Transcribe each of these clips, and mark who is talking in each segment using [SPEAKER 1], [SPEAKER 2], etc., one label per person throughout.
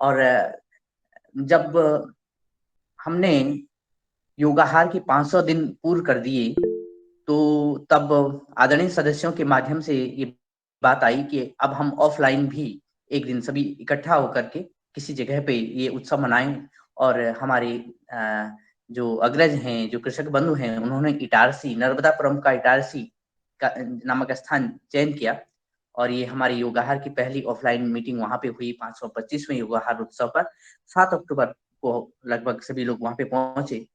[SPEAKER 1] और जब हमने योगाहार के 500 दिन पूर्ण कर दिए, तो तब आदरणीय सदस्यों के माध्यम से ये बात आई कि अब हम ऑफलाइन भी एक दिन सभी इकट्ठा होकर के किसी जगह पे ये उत्सव मनाएं। और हमारे जो अग्रज हैं, जो कृषक बंधु हैं, उन्होंने इटारसी, नर्मदापुरम का इटारसी का नामक स्थान चयन किया। और ये हमारी योगाहार की पहली ऑफलाइन मीटिंग वहां पे हुई 525वें योगाहार उत्सव पर। 7 अक्टूबर को लगभग सभी लोग वहां पे पहुंचे।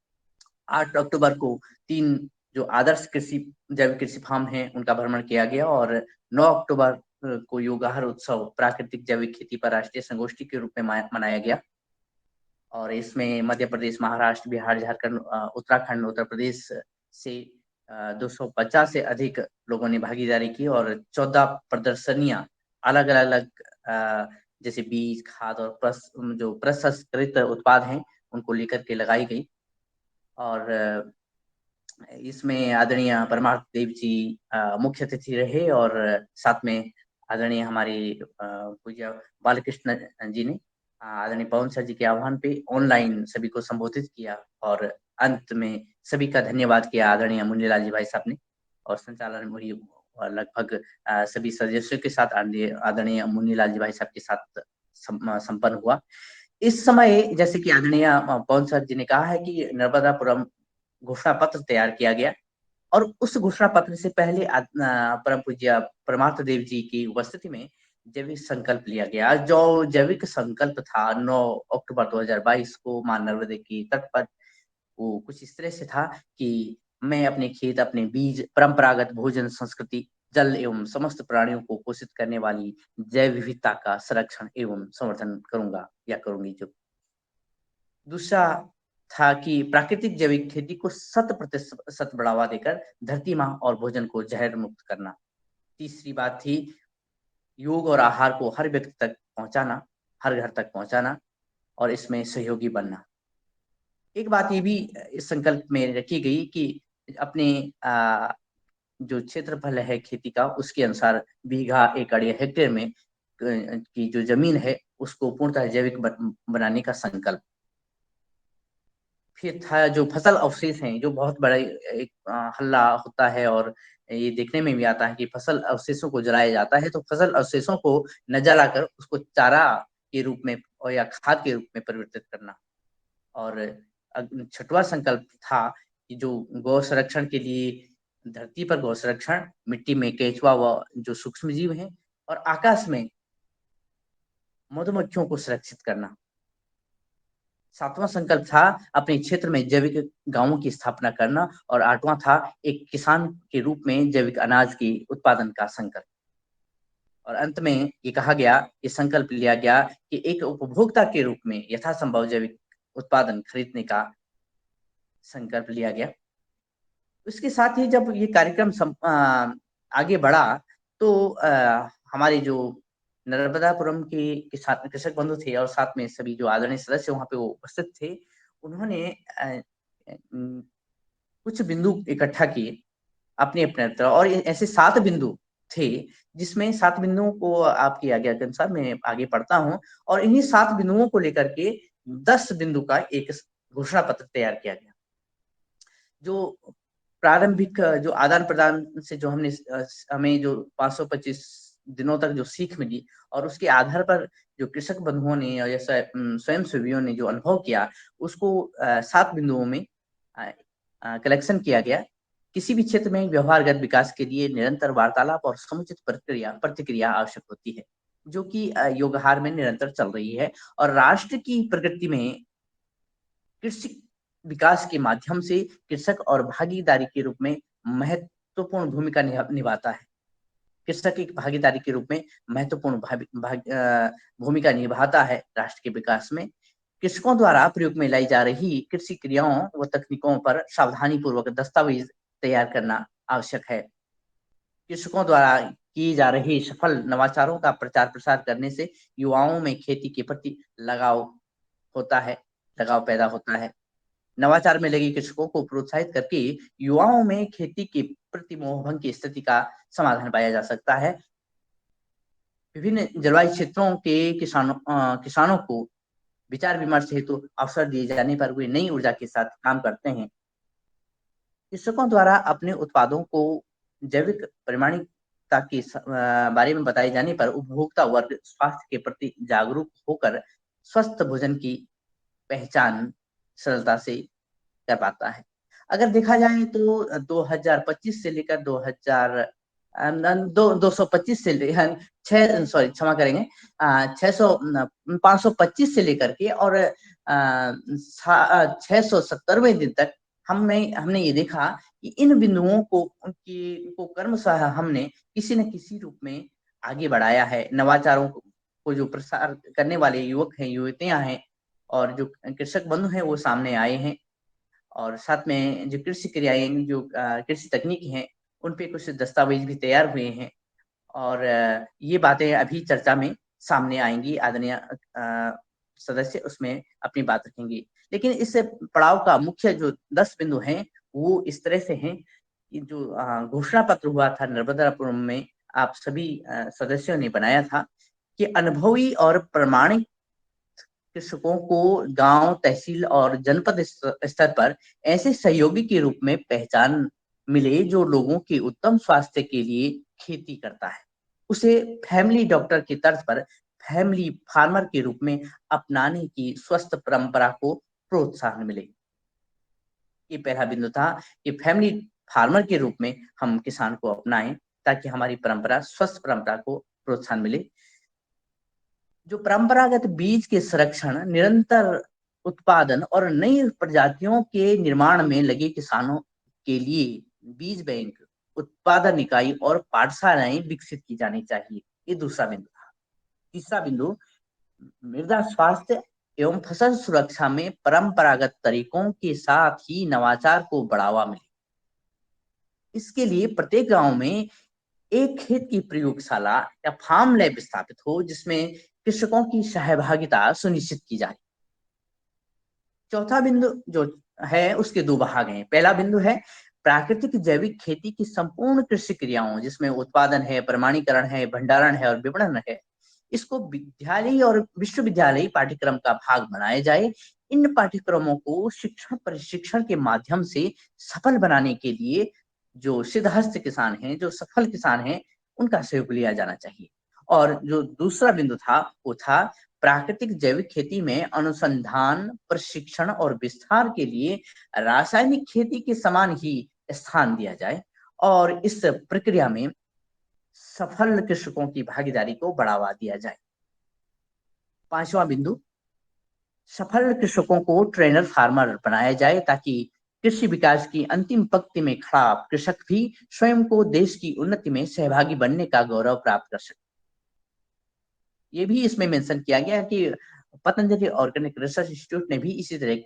[SPEAKER 1] 8 अक्टूबर को 3 जो आदर्श कृषि जैविक कृषि फार्म हैं उनका भ्रमण किया गया। और 9 अक्टूबर को योगाहार उत्सव प्राकृतिक जैविक खेती पर राष्ट्रीय संगोष्ठी के रूप में मनाया गया। और इसमें मध्य प्रदेश, महाराष्ट्र, बिहार, झारखंड, उत्तराखंड, उत्तर प्रदेश से 250 से अधिक लोगों ने भागीदारी की। और 14 प्रदर्शनियां अलग अलग जैसे बीज, खाद और जो प्रसंस्कृत उत्पाद हैं उनको लेकर के लगाई गई। और इसमें आदरणीय परमार्थ देव जी मुख्य अतिथि रहे। और साथ में आदरणीय हमारे पूज्य बालकृष्ण जी ने आदरणीय पवन सर जी के आह्वान पे ऑनलाइन सभी को संबोधित किया। और अंत में सभी का धन्यवाद किया आदरणीय मुन्नीलाल जी भाई साहब ने। और संचालन वही लगभग सभी सदस्यों के साथ आदरणीय मुन्नीलाल जी भाई साहब के साथ संपन्न हुआ। इस समय जैसे कि आदरणीय पवन सर जी ने कहा है कि नर्मदापुरम घोषणा पत्र तैयार किया गया। और उस घोषणा पत्र से पहले परम पूज्य परमार्थ देव जी की उपस्थिति में जैविक संकल्प लिया गया। जो जैविक संकल्प था 9 अक्टूबर 2022 को मां नर्मदे की तट पर, वो कुछ इस तरह से था कि मैं अपने खेत, अपने बीज, परंपरागत भोजन संस्कृति, जल एवं समस्त प्राणियों को पोषित करने वाली जैव विविधता का संरक्षण एवं संवर्धन करूंगा या करूंगी। जो दूसरा था कि प्राकृतिक जैविक खेती को 100% बढ़ावा देकर धरती माँ और भोजन को जहर मुक्त करना। तीसरी बात थी योग और आहार को हर व्यक्ति तक पहुंचाना, हर घर तक पहुंचाना और इसमें सहयोगी बनना। एक बात ये भी इस संकल्प में रखी गई कि अपने जो क्षेत्रफल है खेती का, उसके अनुसार बीघा, एकड़ या हेक्टेयर में की जो जमीन है उसको पूर्णतः जैविक बनाने का संकल्प। फिर था जो फसल अवशेष हैं, जो बहुत बड़ा एक हल्ला होता है और ये देखने में भी आता है कि फसल अवशेषों को जलाया जाता है। तो फसल अवशेषों को न जलाकर उसको चारा के रूप में और या खाद के रूप में परिवर्तित करना। और छठवां संकल्प था कि जो गौ संरक्षण के लिए धरती पर गौ संरक्षण, मिट्टी में केंचुआ व जो सूक्ष्म जीव हैं, और आकाश में मधुमक्खियों को सुरक्षित करना। सातवां संकल्प था अपने क्षेत्र में जैविक गांवों की स्थापना करना। और आठवां था एक किसान के रूप में जैविक अनाज की उत्पादन का संकल्प। और अंत में ये कहा गया, ये संकल्प लिया गया कि एक उपभोक्ता के रूप में यथासंभव जैविक उत्पादन खरीदने का संकल्प लिया गया। उसके साथ ही जब ये कार्यक्रम आगे बढ़ा तो हमारे जो नर्मदापुरम के किसान कृषक बंधु थे और साथ में सभी जो आदरणीय सदस्य वहां पे वो उपस्थित थे, उन्होंने कुछ बिंदु इकट्ठा किए अपने अपने तरह। और ऐसे 7 बिंदु थे जिसमें 7 बिंदुओं को आपकी आज्ञा के अनुसार मैं आगे पढ़ता हूँ। और इन्हीं 7 बिंदुओं को लेकर के 10 बिंदु का एक घोषणा पत्र तैयार किया गया। जो प्रारंभिक जो आदान प्रदान से जो हमें जो 525 दिनों तक जो सीख मिली, और उसके आधार पर जो कृषक बंधुओं ने या स्वयं सेवियों ने जो अनुभव किया, उसको 7 बिंदुओं में कलेक्शन किया गया। किसी भी क्षेत्र में व्यवहारगत विकास के लिए निरंतर वार्तालाप और समुचित प्रतिक्रिया आवश्यक होती है, जो कि योगहार में निरंतर चल रही है। और राष्ट्र की प्रगति में कृषि विकास के माध्यम से कृषक और भागीदारी के रूप में महत्वपूर्ण भूमिका निभाता है। कृषक एक भागीदारी के रूप में महत्वपूर्ण भूमिका निभाता है राष्ट्र के विकास में। कृषकों द्वारा प्रयोग में लाई जा रही कृषि क्रियाओं व तकनीकों पर सावधानी पूर्वक दस्तावेज तैयार करना आवश्यक है। कृषकों द्वारा किए जा रहे सफल नवाचारों का प्रचार प्रसार करने से युवाओं में खेती के प्रति लगाव होता है, लगाव पैदा होता है। नवाचार में लगे कृषकों को प्रोत्साहित करके युवाओं में खेती के प्रति मोहभंग की स्थिति का समाधान पाया जा सकता है। विभिन्न जलवायु क्षेत्रों के किसानों को विचार विमर्श हेतु अवसर दिए जाने पर वे नई ऊर्जा के साथ काम करते हैं। कृषकों द्वारा अपने उत्पादों को जैविक प्रमाणिकता के बारे में बताए जाने पर उपभोक्ता वर्ग स्वास्थ्य के प्रति जागरूक होकर स्वस्थ भोजन की पहचान सरलता से कर पाता है। अगर देखा जाए तो 2025 से लेकर 2000 225 से ले 6 सॉरी क्षमा करेंगे 600 525 से लेकर के और 670वें दिन तक हमने ये देखा कि इन बिंदुओं को क्रमशः हमने किसी न किसी रूप में आगे बढ़ाया है। नवाचारों को जो प्रसार करने वाले युवक हैं, युवतियां हैं और जो कृषक बंधु हैं वो सामने आए हैं और साथ में जो कृषि क्रियाएं जो कृषि तकनीकी हैं उन पे कुछ दस्तावेज भी तैयार हुए हैं और ये बातें अभी चर्चा में सामने आएंगी। आदरणीय सदस्य उसमें अपनी बात रखेंगे। लेकिन इस पड़ाव का मुख्य जो 10 बिंदु हैं वो इस तरह से हैं कि जो घोषणा पत्र हुआ था नर्मदापुरम में आप सभी सदस्यों ने बनाया था कि अनुभवी और प्रमाणिक कृषकों को गांव, तहसील और जनपद स्तर पर ऐसे सहयोगी के रूप में पहचान मिले जो लोगों के उत्तम स्वास्थ्य के लिए खेती करता है। उसे फैमिली डॉक्टर की तर्ज पर फैमिली फार्मर के रूप में अपनाने की स्वस्थ परंपरा को प्रोत्साहन मिले। ये पहला बिंदु था कि फैमिली फार्मर के रूप में हम किसान को अपनाएं ताकि हमारी परंपरा स्वस्थ परंपरा को प्रोत्साहन मिले। जो परंपरागत बीज के संरक्षण, निरंतर उत्पादन और नई प्रजातियों के निर्माण में लगे किसानों के लिए बीज बैंक, उत्पादन इकाई और पाठशालाएं विकसित की जानी चाहिए। ये दूसरा बिंदु था। तीसरा बिंदु, मृदा स्वास्थ्य एवं फसल सुरक्षा में परंपरागत तरीकों के साथ ही नवाचार को बढ़ावा मिले। इसके लिए प्रत्येक गांव में एक खेत की प्रयोगशाला या फार्म लैब स्थापित हो जिसमें कृषकों की सहभागिता सुनिश्चित की जाए। चौथा बिंदु जो है उसके दो भाग हैं। पहला बिंदु है प्राकृतिक जैविक खेती की संपूर्ण कृषि क्रियाओं जिसमें उत्पादन है, प्रमाणीकरण है, भंडारण है और विपणन है। इसको विद्यालय और विश्वविद्यालय पाठ्यक्रम का भाग बनाया जाए। इन पाठ्यक्रमों को शिक्षण प्रशिक्षण के माध्यम से सफल बनाने के लिए जो सिद्धहस्त किसान हैं, जो सफल किसान हैं, उनका सहयोग लिया जाना चाहिए। और जो दूसरा बिंदु था वो था प्राकृतिक जैविक खेती में अनुसंधान, प्रशिक्षण और विस्तार के लिए रासायनिक खेती के समान ही स्थान दिया जाए और इस प्रक्रिया में सफल कृषकों की भागीदारी को बढ़ावा दिया जाए। पांचवा बिंदु, सफल कृषकों को ट्रेनर फार्मर बनाया जाए ताकि कृषि विकास की अंतिम पंक्ति में खड़ा कृषक भी स्वयं को देश की उन्नति में सहभागी बनने का गौरव प्राप्त कर सके। ये भी इसमें मेंशन किया गया है कि पतंजलि ऑर्गेनिक रिसर्च इंस्टीट्यूट ने भी इसी तरह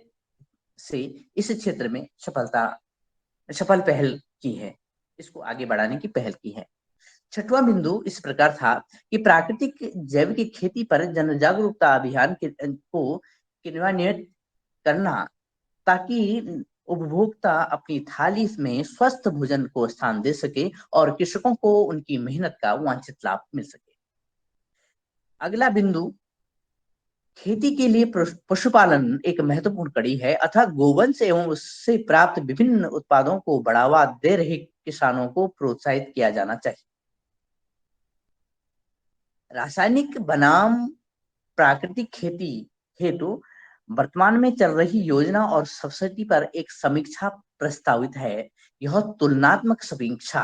[SPEAKER 1] से इस क्षेत्र में सफल पहल की है, इसको आगे बढ़ाने की पहल की है। छठवां बिंदु इस प्रकार था कि प्राकृतिक जैविक खेती पर जन जागरूकता अभियान को क्रियान्वित करना ताकि उपभोक्ता अपनी थाली में स्वस्थ भोजन को स्थान दे सके और कृषकों को उनकी मेहनत का वांछित लाभ मिल सके। अगला बिंदु, खेती के लिए पशुपालन एक महत्वपूर्ण कड़ी है अतः गोवंश एवं उससे प्राप्त विभिन्न उत्पादों को बढ़ावा दे रहे किसानों को प्रोत्साहित किया जाना चाहिए। रासायनिक बनाम प्राकृतिक खेती हेतु वर्तमान में चल रही योजना और सब्सिडी पर एक समीक्षा प्रस्तावित है। यह तुलनात्मक समीक्षा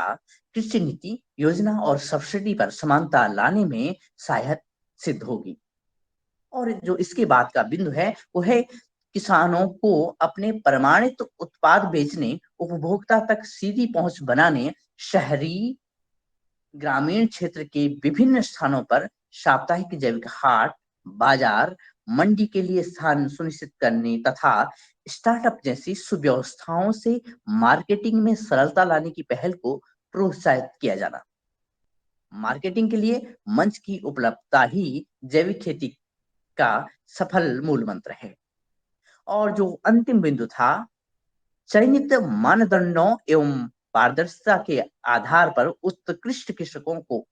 [SPEAKER 1] कृषि नीति, योजना और सब्सिडी पर समानता लाने में सहायक सिद्ध होगी। और जो इसके बाद का बिंदु है वो है किसानों को अपने प्रमाणित उत्पाद बेचने, उपभोक्ता तक सीधी पहुंच बनाने, शहरी ग्रामीण क्षेत्र के विभिन्न स्थानों पर साप्ताहिक जैविक हाट, बाजार, मंडी के लिए स्थान सुनिश्चित करने तथा स्टार्टअप जैसी सुव्यवस्थाओं से मार्केटिंग में सरलता लाने की पहल को प्रोत्साहित किया जाना। मार्केटिंग के लिए मंच की उपलब्धता ही जैविक खेती का सफल मूल मंत्र है। और जो अंतिम बिंदु था, चयनित मानदंडों एवं पारदर्शिता के आधार पर उत्कृष्ट कृषकों को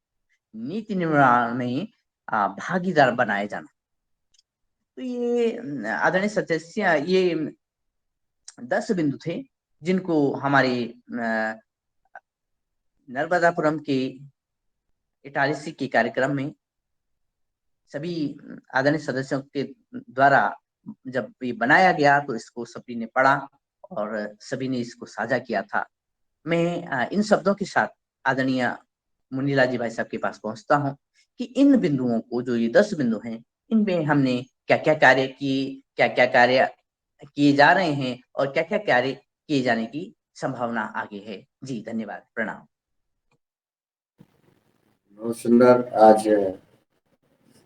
[SPEAKER 1] नीति निर्माण में भागीदार बनाया जाना। तो ये आदरणीय सदस्य, ये 10 बिंदु थे जिनको हमारे नर्मदापुरम के इटारसी के कार्यक्रम में सभी आदरणीय सदस्यों के द्वारा जब ये बनाया गया तो इसको सभी ने पढ़ा और सभी ने इसको साझा किया था। मैं इन शब्दों के साथ आदरणीय मुनीलाल जी भाई साहब के पास पहुंचता हूं कि इन बिंदुओं को, जो ये 10 बिंदु हैं, इनमें हमने क्या क्या कार्य किए, क्या क्या कार्य किए जा रहे हैं और क्या क्या कार्य किए जाने की संभावना आगे है। जी धन्यवाद, प्रणाम।
[SPEAKER 2] बहुत सुंदर। आज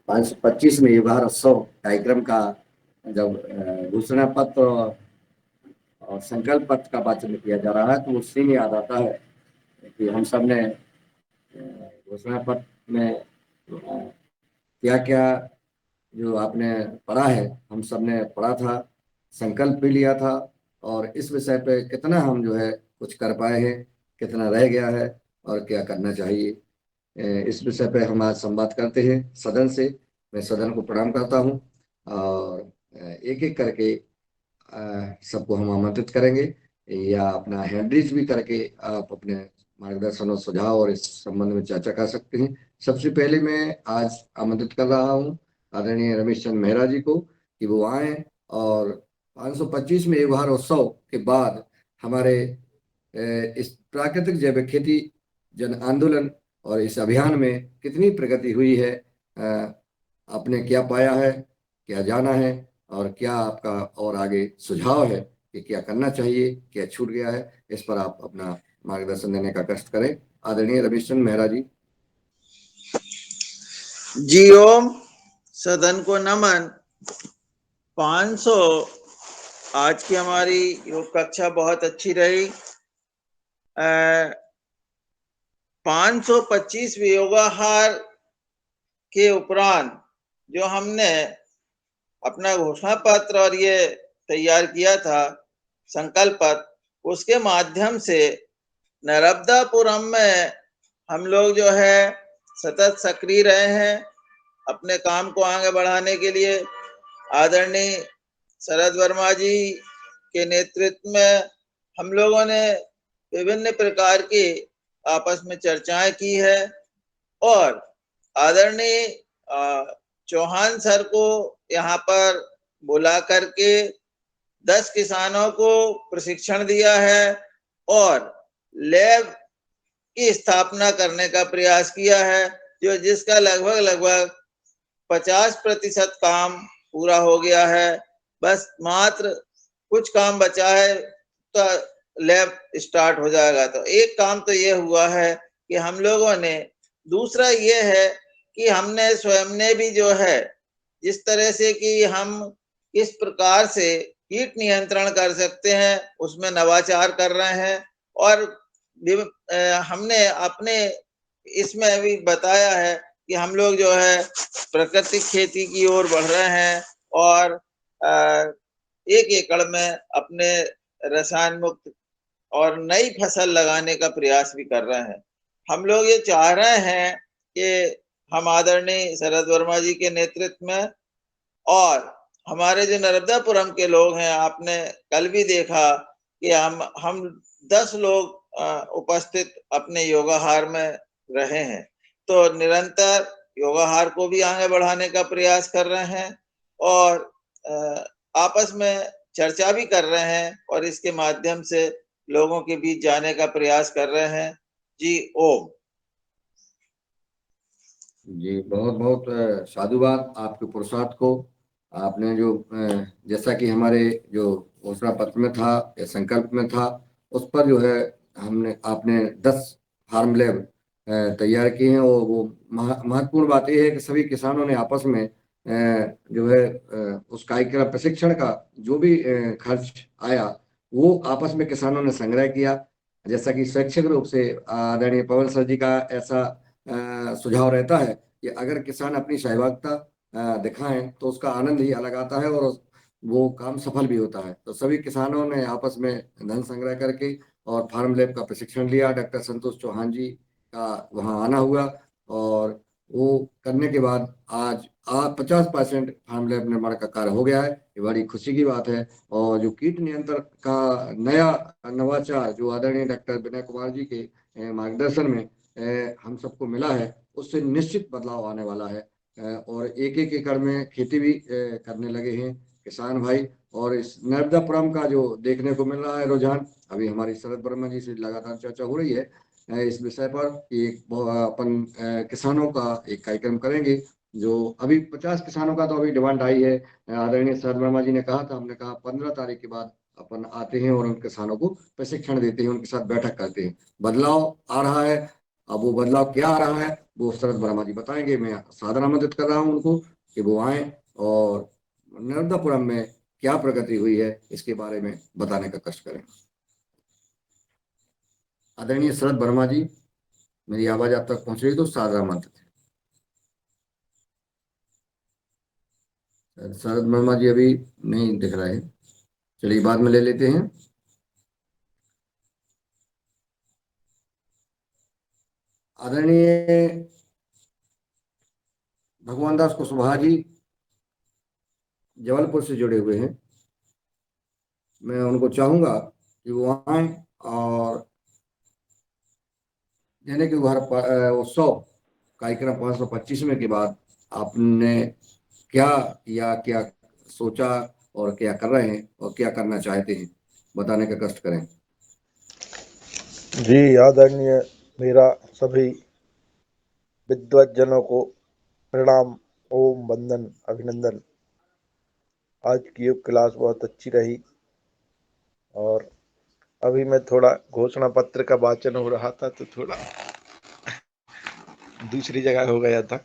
[SPEAKER 2] 525 में युवा उत्सव कार्यक्रम का जब घोषणा पत्र और संकल्प पत्र का वाचन किया जा रहा है तो उससे ही याद आता है कि हम सब ने घोषणा पत्र में क्या क्या जो आपने पढ़ा है, हम सब ने पढ़ा था, संकल्प भी लिया था, और इस विषय पे कितना हम जो है कुछ कर पाए हैं, कितना रह गया है और क्या करना चाहिए। इस विषय पे हम आज संवाद करते हैं सदन से। मैं सदन को प्रणाम करता हूं और एक एक करके सबको हम आमंत्रित करेंगे, या अपना हैंड रेज भी करके आप अपने मार्गदर्शन और सुझाव और इस संबंध में चर्चा कर सकते हैं। सबसे पहले मैं आज आमंत्रित कर रहा हूं आदरणीय रमेश चंद्र मेहरा जी को कि वो आए और 525 में युवा उत्सव के बाद हमारे इस प्राकृतिक जैविक खेती जन आंदोलन और इस अभियान में कितनी प्रगति हुई है, आपने क्या पाया है, क्या जाना है, और क्या आपका और आगे सुझाव है कि क्या करना चाहिए, क्या छूट गया है, इस पर आप अपना मार्गदर्शन देने का कष्ट करें। आदरणीय रमेश चंद्र मेहरा जी।
[SPEAKER 3] जी ओम। सदन को नमन। 500 आज की हमारी योग कक्षा बहुत अच्छी रही। 525 योगाहार के उपरांत जो हमने अपना घोषणा पत्र और ये तैयार किया था संकल्प पत्र, उसके माध्यम से नर्मदापुरम में हम लोग जो है सतत सक्रिय रहे हैं अपने काम को आगे बढ़ाने के लिए। आदरणीय शरद वर्मा जी के नेतृत्व में हम लोगों ने विभिन्न प्रकार की आपस में चर्चाएं की है और आदरणीय चौहान सर को यहाँ पर बुला करके 10 किसानों को प्रशिक्षण दिया है और लैब की स्थापना करने का प्रयास किया है, जो जिसका लगभग 50% काम पूरा हो गया है। बस मात्र कुछ काम बचा है तो लैब स्टार्ट हो जाएगा। तो एक काम तो ये हुआ है कि हम लोगों ने, दूसरा ये है कि हमने स्वयं ने भी जो है जिस तरह से कि हम किस प्रकार से कीट नियंत्रण कर सकते हैं उसमें नवाचार कर रहे हैं और हमने अपने इसमें भी बताया है कि हम लोग जो है प्राकृतिक खेती की ओर बढ़ रहे हैं और 1 एकड़ में अपने रसायन मुक्त और नई फसल लगाने का प्रयास भी कर रहे हैं। हम लोग ये चाह रहे हैं कि हम आदरणीय शरद वर्मा जी के नेतृत्व में और हमारे जो नर्मदापुरम के लोग हैं, आपने कल भी देखा कि हम 10 लोग उपस्थित अपने योगाहार में रहे हैं। तो निरंतर योगाहार को भी आगे बढ़ाने का प्रयास कर रहे हैं और आपस में चर्चा भी कर रहे हैं और इसके माध्यम से लोगों के बीच जाने का प्रयास कर रहे हैं। जी ओम।
[SPEAKER 2] जी बहुत बहुत साधुवाद आपके पुरुषार्थ को। आपने जो जैसा कि हमारे जो घोषणा पत्र में था या संकल्प में था, उस पर जो है आपने 10 फार्म लैब तैयार किए हैं, और वो महत्वपूर्ण बात यह है कि सभी किसानों ने आपस में जो है उस कार्यक्रम प्रशिक्षण का जो भी खर्च आया वो आपस में किसानों ने संग्रह किया। जैसा कि स्वैच्छिक रूप से आदरणीय पवन सर जी का ऐसा सुझाव रहता है कि अगर किसान अपनी सहभागिता दिखाएं तो उसका आनंद ही अलग आता है और वो काम सफल भी होता है। तो सभी किसानों ने आपस में धन संग्रह करके और फार्म लैब का प्रशिक्षण लिया। डॉक्टर संतोष चौहान जी का वहाँ आना हुआ और वो करने के बाद आज 50% फार्म लैब निर्माण का कार्य हो गया है। ये बड़ी खुशी की बात है। और जो कीट नियंत्रण का नया नवाचार जो आदरणीय डॉक्टर विनय कुमार जी के मार्गदर्शन में हम सबको मिला है, उससे निश्चित बदलाव आने वाला है। और एक एक एकड़ में खेती भी करने लगे हैं किसान भाई। और इस नर्मदापुरम का जो देखने को मिल रहा है रुझान, अभी हमारी शरद वर्मा जी से लगातार चर्चा हो रही है इस विषय पर। एक अपन किसानों का एक कार्यक्रम करेंगे। जो अभी 50 किसानों का तो अभी डिमांड आई है। आदरणीय शरद वर्मा जी ने कहा था, हमने कहा 15 तारीख के बाद अपन आते हैं और उन किसानों को प्रशिक्षण देते हैं, उनके साथ बैठक करते हैं। बदलाव आ रहा है। अब वो बदलाव क्या आ रहा है वो शरद वर्मा जी बताएंगे। मैं सादर आमंत्रित कर रहा हूँ उनको कि वो आए और नर्मदापुरम में क्या प्रगति हुई है इसके बारे में बताने का कष्ट करें। आदरणीय शरद वर्मा जी, मेरी आवाज आप तक पहुंच रही तो सादर आमंत्रित है। शरद वर्मा जी अभी नहीं दिख रहे हैं, चलिए बाद में ले लेते हैं। आदरणीय भगवान दास कुशवाहा जी जबलपुर से जुड़े हुए हैं। मैं उनको चाहूंगा कि वो आए और यानी कि उत्सव कार्यक्रम 525वें के बाद आपने क्या किया, क्या सोचा और क्या कर रहे हैं और क्या करना चाहते हैं, बताने का कष्ट करें।
[SPEAKER 4] जी आदरणीय, मेरा सभी विद्वत जनों को प्रणाम, ओम, वंदन, अभिनंदन। आज की योग क्लास बहुत अच्छी रही और अभी मैं थोड़ा घोषणा पत्र का वाचन हो रहा था तो थोड़ा दूसरी जगह हो गया था,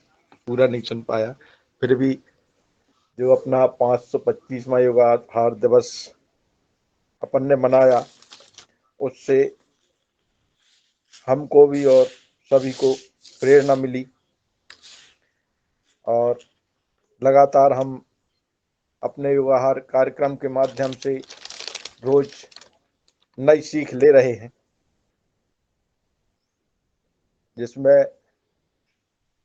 [SPEAKER 4] पूरा नहीं सुन पाया। फिर भी जो अपना 525वां योगाहार दिवस अपन ने मनाया, उससे हमको भी और सभी को प्रेरणा मिली और लगातार हम अपने योगाहार कार्यक्रम के माध्यम से रोज नई सीख ले रहे हैं, जिसमें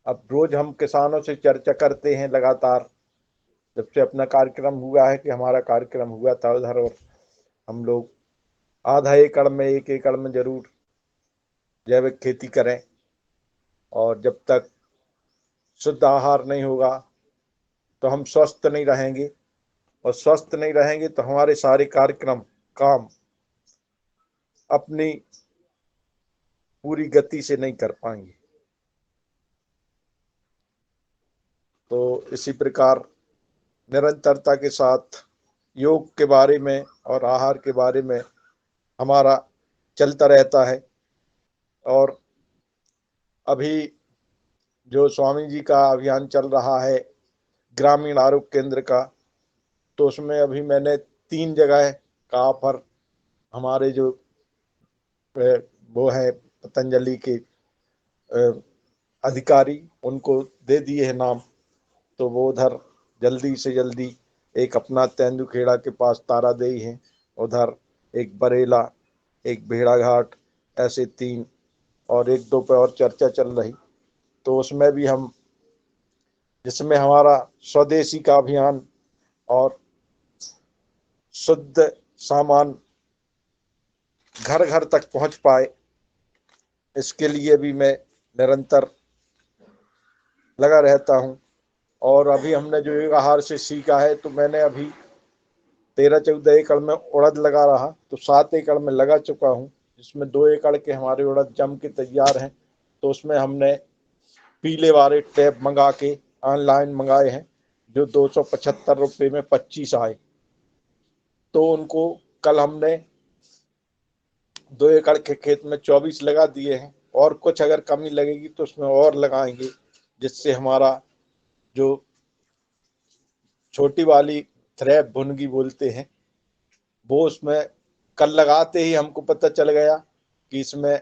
[SPEAKER 4] अब रोज हम किसानों से चर्चा करते हैं लगातार। जब से अपना कार्यक्रम हुआ है कि हमारा कार्यक्रम हुआ था उधर, और हम लोग आधा एकड़ में 1 एकड़ में जरूर जैविक खेती करें। और जब तक शुद्ध आहार नहीं होगा तो हम स्वस्थ नहीं रहेंगे, और स्वस्थ नहीं रहेंगे तो हमारे सारे कार्यक्रम काम अपनी पूरी गति से नहीं कर पाएंगे। तो इसी प्रकार निरंतरता के साथ योग के बारे में और आहार के बारे में हमारा चलता रहता है। और अभी जो स्वामी जी का अभियान चल रहा है ग्रामीण आरोग्य केंद्र का, तो उसमें अभी मैंने 3 जगह का ऑफर हमारे जो वो है पतंजलि के अधिकारी, उनको दे दिए हैं नाम। तो वो उधर जल्दी से जल्दी, एक अपना तेंदुखेड़ा के पास तारादेई है, उधर एक बरेला, एक भेड़ाघाट, ऐसे 3, और 1-2 पे और चर्चा चल रही। तो उसमें भी हम, जिसमें हमारा स्वदेशी का अभियान और शुद्ध सामान घर घर तक पहुंच पाए, इसके लिए भी मैं निरंतर लगा रहता हूं। और अभी हमने जो योग आहार से सीखा है, तो मैंने अभी 13-14 एकड़ में उड़द लगा रहा, तो 7 एकड़ में लगा चुका हूं, जिसमें 2 एकड़ के हमारे उड़द जम के तैयार हैं। तो उसमें हमने पीले वाले टैप मंगा के ऑनलाइन मंगाए हैं, जो 275 रुपये में 25 आए। तो उनको कल हमने 2 एकड़ के खेत में 24 लगा दिए हैं, और कुछ अगर कमी लगेगी तो उसमें और लगाएंगे, जिससे हमारा जो छोटी वाली थ्रेप भुनगी बोलते हैं, वो उसमें कल लगाते ही हमको पता चल गया कि इसमें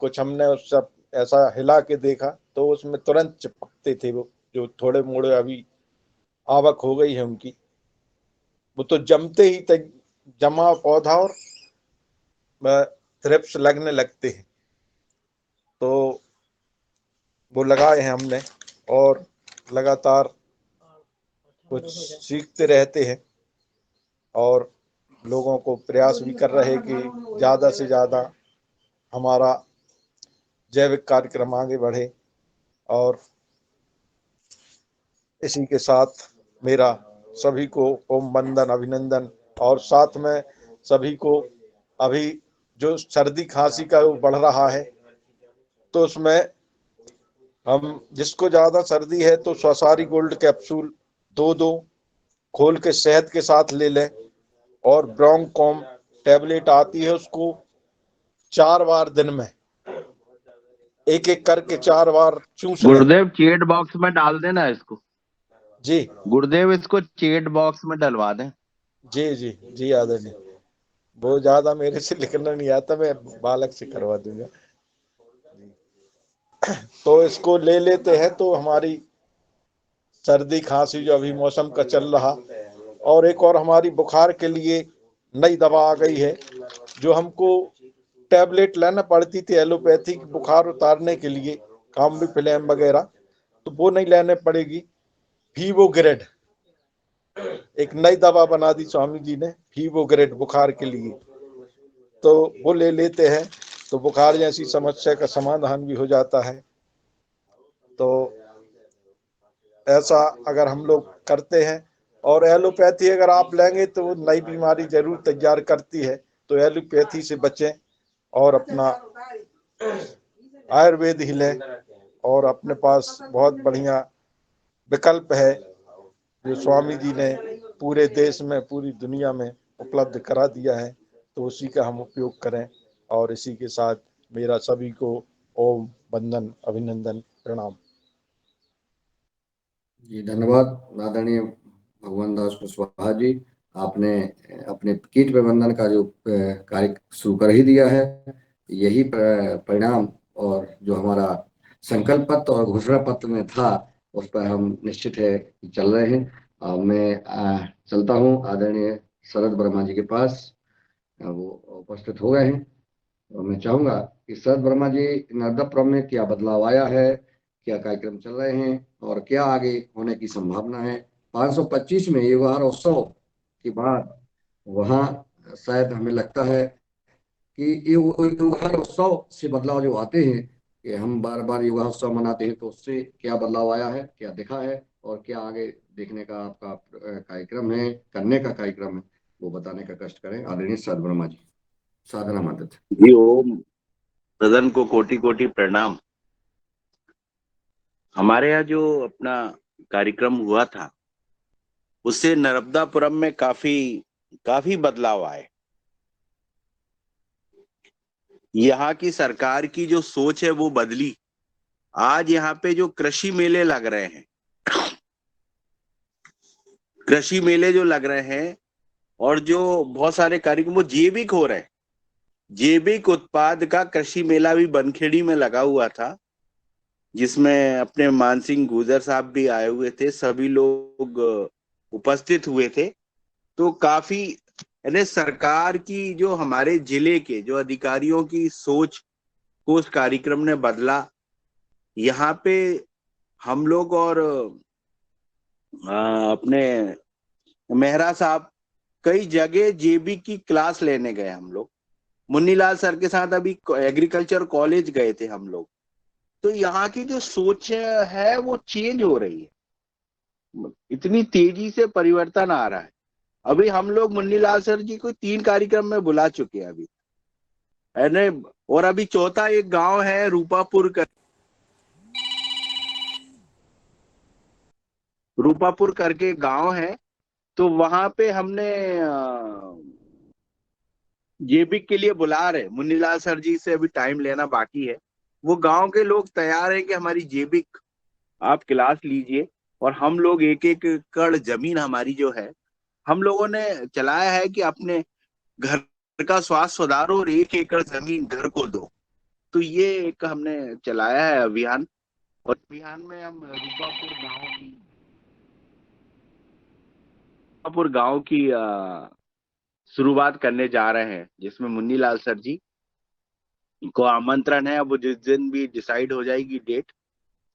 [SPEAKER 4] कुछ, हमने उस सब ऐसा हिला के देखा तो उसमें तुरंत चिपकते थे वो, जो थोड़े मोड़े अभी आवक हो गई है उनकी, वो तो जमते ही तक जमा पौधा और थ्रिप्स लगने लगते हैं। तो वो लगाए हैं हमने, और लगातार कुछ सीखते रहते हैं और लोगों को प्रयास भी कर रहे कि ज़्यादा से ज़्यादा हमारा जैविक कार्यक्रम आगे बढ़े। और इसी के साथ मेरा सभी को ओम वंदन अभिनंदन। और साथ में सभी को अभी जो सर्दी खांसी का वो बढ़ रहा है तो उसमें हम जिसको ज़्यादा सर्दी है तो स्वसारी गोल्ड कैप्सूल 2 खोल के शहद के साथ ले लें और ब्रोंकॉम टैबलेट आती है उसको 4 बार दिन में एक एक करके 4 बार चूस लें।
[SPEAKER 5] गुरुदेव चेट बॉक्स में डाल देना इसको।
[SPEAKER 4] जी
[SPEAKER 5] गुरुदेव इसको चेट बॉक्स में डलवा दें।
[SPEAKER 4] जी जी जी आदरणीय, वो ज्यादा मेरे से लिखना नहीं आता, मैं बालक से करवा दूंगा। तो इसको ले लेते हैं तो हमारी सर्दी खांसी जो अभी मौसम का चल रहा, और एक और हमारी बुखार के लिए नई दवा आ गई है जो हमको टैबलेट लेना पड़ती थी एलोपैथिक बुखार उतारने के लिए, काम्बिफ्लेम वगैरह, तो वो नहीं लेने पड़ेगी। फीवोग्रेड एक नई दवा बना दी स्वामी जी ने, फीवोग्रेड बुखार के लिए, तो वो ले लेते हैं तो बुखार जैसी समस्या का समाधान भी हो जाता है। तो ऐसा अगर हम लोग करते हैं, और एलोपैथी अगर आप लेंगे तो वो नई बीमारी जरूर तैयार करती है, तो एलोपैथी से बचें और अपना आयुर्वेद ही लें। और अपने पास बहुत बढ़िया विकल्प है जो स्वामी जी ने पूरे देश में पूरी दुनिया में उपलब्ध करा दिया है, तो उसी का हम उपयोग करें। और इसी के साथ मेरा सभी को ओम वंदन अभिनंदन प्रणाम।
[SPEAKER 2] जी धन्यवाद आदरणीय भगवान दास कुशवाहा जी, आपने अपने कीट प्रबंधन का जो कार्य शुरू कर ही दिया है। यही परिणाम और जो हमारा संकल्प पत्र और घोषणा पत्र में था उस पर हम निश्चित है चल रहे हैं। मैं चलता हूँ आदरणीय शरद वर्मा जी के पास, वो उपस्थित हो गए हैं। और मैं चाहूंगा कि शरद वर्मा जी, नर्मदापुरम में क्या बदलाव आया है, क्या कार्यक्रम चल रहे हैं और क्या आगे होने की संभावना है। 525 में युगहर उत्सव के बाद वहाँ शायद हमें लगता है कि युगहर उत्सव से बदलाव जो आते हैं कि हम बार बार युगहर उत्सव मनाते हैं, तो उससे क्या बदलाव आया है, क्या दिखा है और क्या आगे देखने का आपका कार्यक्रम है, करने का कार्यक्रम है, वो बताने का कष्ट करें आदरणीय शरद वर्मा जी। साधना मदद।
[SPEAKER 5] जी ओम, सदन को कोटि कोटि प्रणाम। हमारे यहाँ जो अपना कार्यक्रम हुआ था उससे नर्मदापुरम में काफी बदलाव आए। यहाँ की सरकार की जो सोच है वो बदली। आज यहाँ पे जो कृषि मेले लग रहे हैं, कृषि मेले जो लग रहे हैं और जो बहुत सारे कार्यक्रम वो जैविक हो रहे हैं। जैविक उत्पाद का कृषि मेला भी बनखेड़ी में लगा हुआ था, जिसमें अपने मानसिंह गुजर साहब भी आए हुए थे, सभी लोग उपस्थित हुए थे। तो काफी यानी सरकार की जो हमारे जिले के जो अधिकारियों की सोच को उस कार्यक्रम ने बदला। यहाँ पे हम लोग और अपने मेहरा साहब कई जगह जेबी की क्लास लेने गए हम लोग। मुन्नीलाल सर के साथ अभी एग्रीकल्चर कॉलेज गए थे हम लोग। तो यहाँ की जो सोच है वो चेंज हो रही है, इतनी तेजी से परिवर्तन आ रहा है। अभी हम लोग मुन्नीलाल सर जी को 3 कार्यक्रम में बुला चुके हैं अभी, है। और अभी चौथा एक गांव है रूपापुर करके गांव है, तो वहां पे हमने जेबी के लिए बुला रहे। मुन्नीलाल सर जी से अभी टाइम लेना बाकी है। वो गांव के लोग तैयार है कि हमारी जेबिक आप क्लास लीजिए। और हम लोग एक एक एकड़ जमीन हमारी जो है हम लोगों ने चलाया है कि अपने घर का स्वास्थ्य सुधारो और 1 एकड़ जमीन घर को दो। तो ये एक हमने चलाया है अभियान। और अभियान में हम रूपापुर गांव की शुरुआत करने जा रहे हैं, जिसमें मुन्नीलाल सर जी को आमंत्रण है। अब जिस दिन भी डिसाइड हो जाएगी डेट,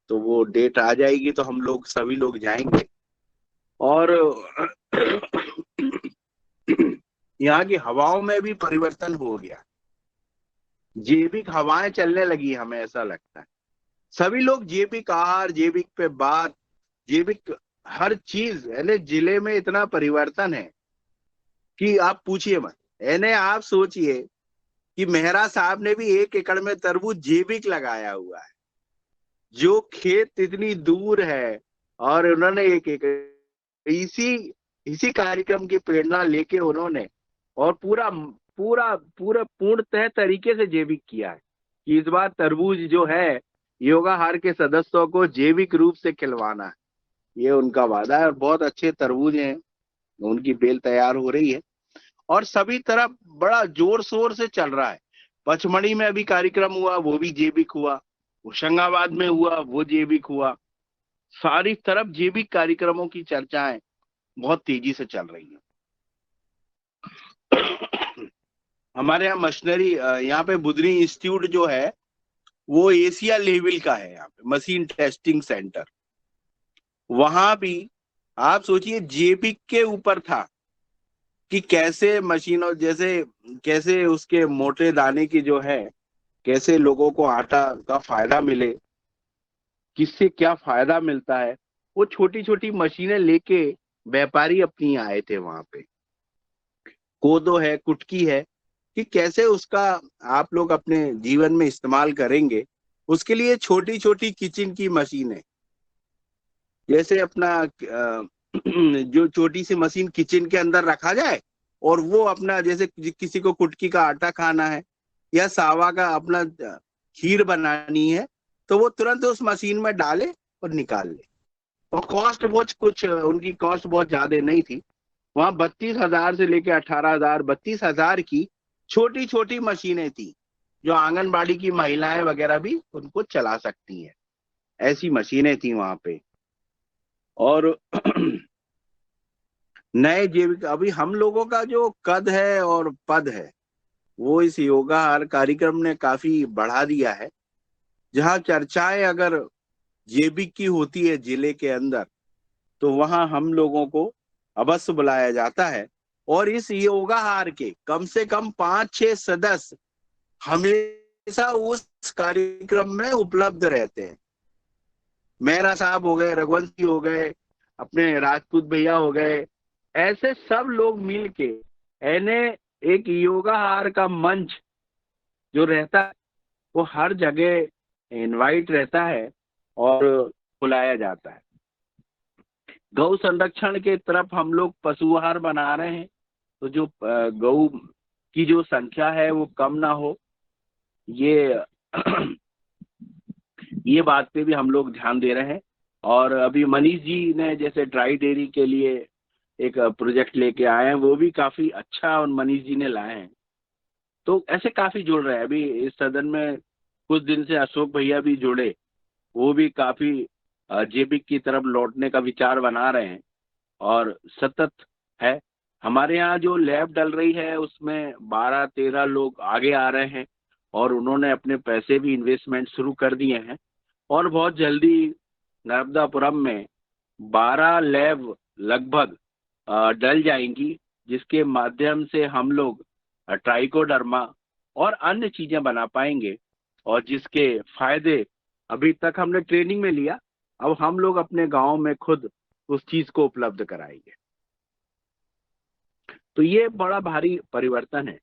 [SPEAKER 5] तो वो डेट आ जाएगी तो हम लोग सभी लोग जाएंगे। और यहाँ की हवाओं में भी परिवर्तन हो गया, जैविक हवाएं चलने लगी, हमें ऐसा लगता है। सभी लोग जैविक आहार, जैविक पे बात, जैविक हर चीज, यानी जिले में इतना परिवर्तन है कि आप पूछिए मत। यानी आप सोचिए कि मेहरा साहब ने भी 1 एकड़ में तरबूज जैविक लगाया हुआ है, जो खेत इतनी दूर है, और उन्होंने 1 एकड़ इसी कार्यक्रम की प्रेरणा लेके उन्होंने और पूरा पूरा पूरा पूर्णतः तरीके से जैविक किया है कि इस बार तरबूज जो है योगाहार के सदस्यों को जैविक रूप से खिलवाना है, ये उनका वादा है। और बहुत अच्छे तरबूज हैं, उनकी बेल तैयार हो रही है और सभी तरफ बड़ा जोर शोर से चल रहा है। पचमढ़ी में अभी कार्यक्रम हुआ, वो भी जैविक हुआ, होशंगाबाद में हुआ, वो जैविक हुआ। सारी तरफ जैविक कार्यक्रमों की चर्चाएं बहुत तेजी से चल रही है। हमारे यहाँ मशीनरी, यहाँ पे बुधनी इंस्टीट्यूट जो है वो एशिया लेवल का है, यहाँ पे मशीन टेस्टिंग सेंटर। वहां भी आप सोचिए जैविक के ऊपर था कि कैसे मशीनों, जैसे कैसे उसके मोटे दाने की जो है, कैसे लोगों को आटा का फायदा मिले, किससे क्या फायदा मिलता है, वो छोटी छोटी मशीनें लेके व्यापारी अपनी आए थे वहां पे। कोदो है, कुटकी है, कि कैसे उसका आप लोग अपने जीवन में इस्तेमाल करेंगे, उसके लिए छोटी छोटी किचन की मशीनें, जैसे अपना जो छोटी सी मशीन किचन के अंदर रखा जाए और वो अपना, जैसे किसी को कुटकी का आटा खाना है या सावा का अपना खीर बनानी है, तो वो तुरंत उस मशीन में डाले और निकाल ले। और कॉस्ट बहुत कुछ, उनकी कॉस्ट बहुत ज्यादा नहीं थी। वहां 32,000 से लेके 18,000, 32,000 की छोटी छोटी मशीनें थी, जो आंगनबाड़ी की महिलाएं वगैरह भी उनको चला सकती हैं, ऐसी मशीनें थी वहां पे। और नए जैविक, अभी हम लोगों का जो कद है और पद है वो इस योगाहार कार्यक्रम ने काफी बढ़ा दिया है। जहां चर्चाएं अगर जैविक की होती है जिले के अंदर, तो वहां हम लोगों को अवश्य बुलाया जाता है। और इस योगाहार के कम से कम 5-6 सदस्य हमेशा उस कार्यक्रम में उपलब्ध रहते हैं। मेहरा साहब हो गए, रघुवंशी हो गए, अपने राजपूत भैया हो गए, ऐसे सब लोग मिलके यानी एक योगाहार का मंच जो रहता है वो हर जगह इनवाइट रहता है और बुलाया जाता है। गौ संरक्षण के तरफ हम लोग पशु आहार बना रहे हैं, तो जो गौ की जो संख्या है वो कम ना हो, ये बात पे भी हम लोग ध्यान दे रहे हैं। और अभी मनीष जी ने जैसे ड्राई डेयरी के लिए एक प्रोजेक्ट लेके आए हैं, वो भी काफी अच्छा और मनीष जी ने लाए हैं। तो ऐसे काफी जुड़ रहे हैं। अभी इस सदन में कुछ दिन से अशोक भैया भी जुड़े, वो भी काफी जैविक की तरफ लौटने का विचार बना रहे हैं और सतत है। हमारे यहाँ जो लैब डल रही है उसमें 12-13 लोग आगे आ रहे हैं और उन्होंने अपने पैसे भी इन्वेस्टमेंट शुरू कर दिए हैं। और बहुत जल्दी नर्मदापुरम में 12 लैब लगभग डल जाएंगी, जिसके माध्यम से हम लोग ट्राइकोडर्मा और अन्य चीजें बना पाएंगे, और जिसके फायदे अभी तक हमने ट्रेनिंग में लिया, अब हम लोग अपने गांव में खुद उस चीज को उपलब्ध कराएंगे। तो ये बड़ा भारी परिवर्तन है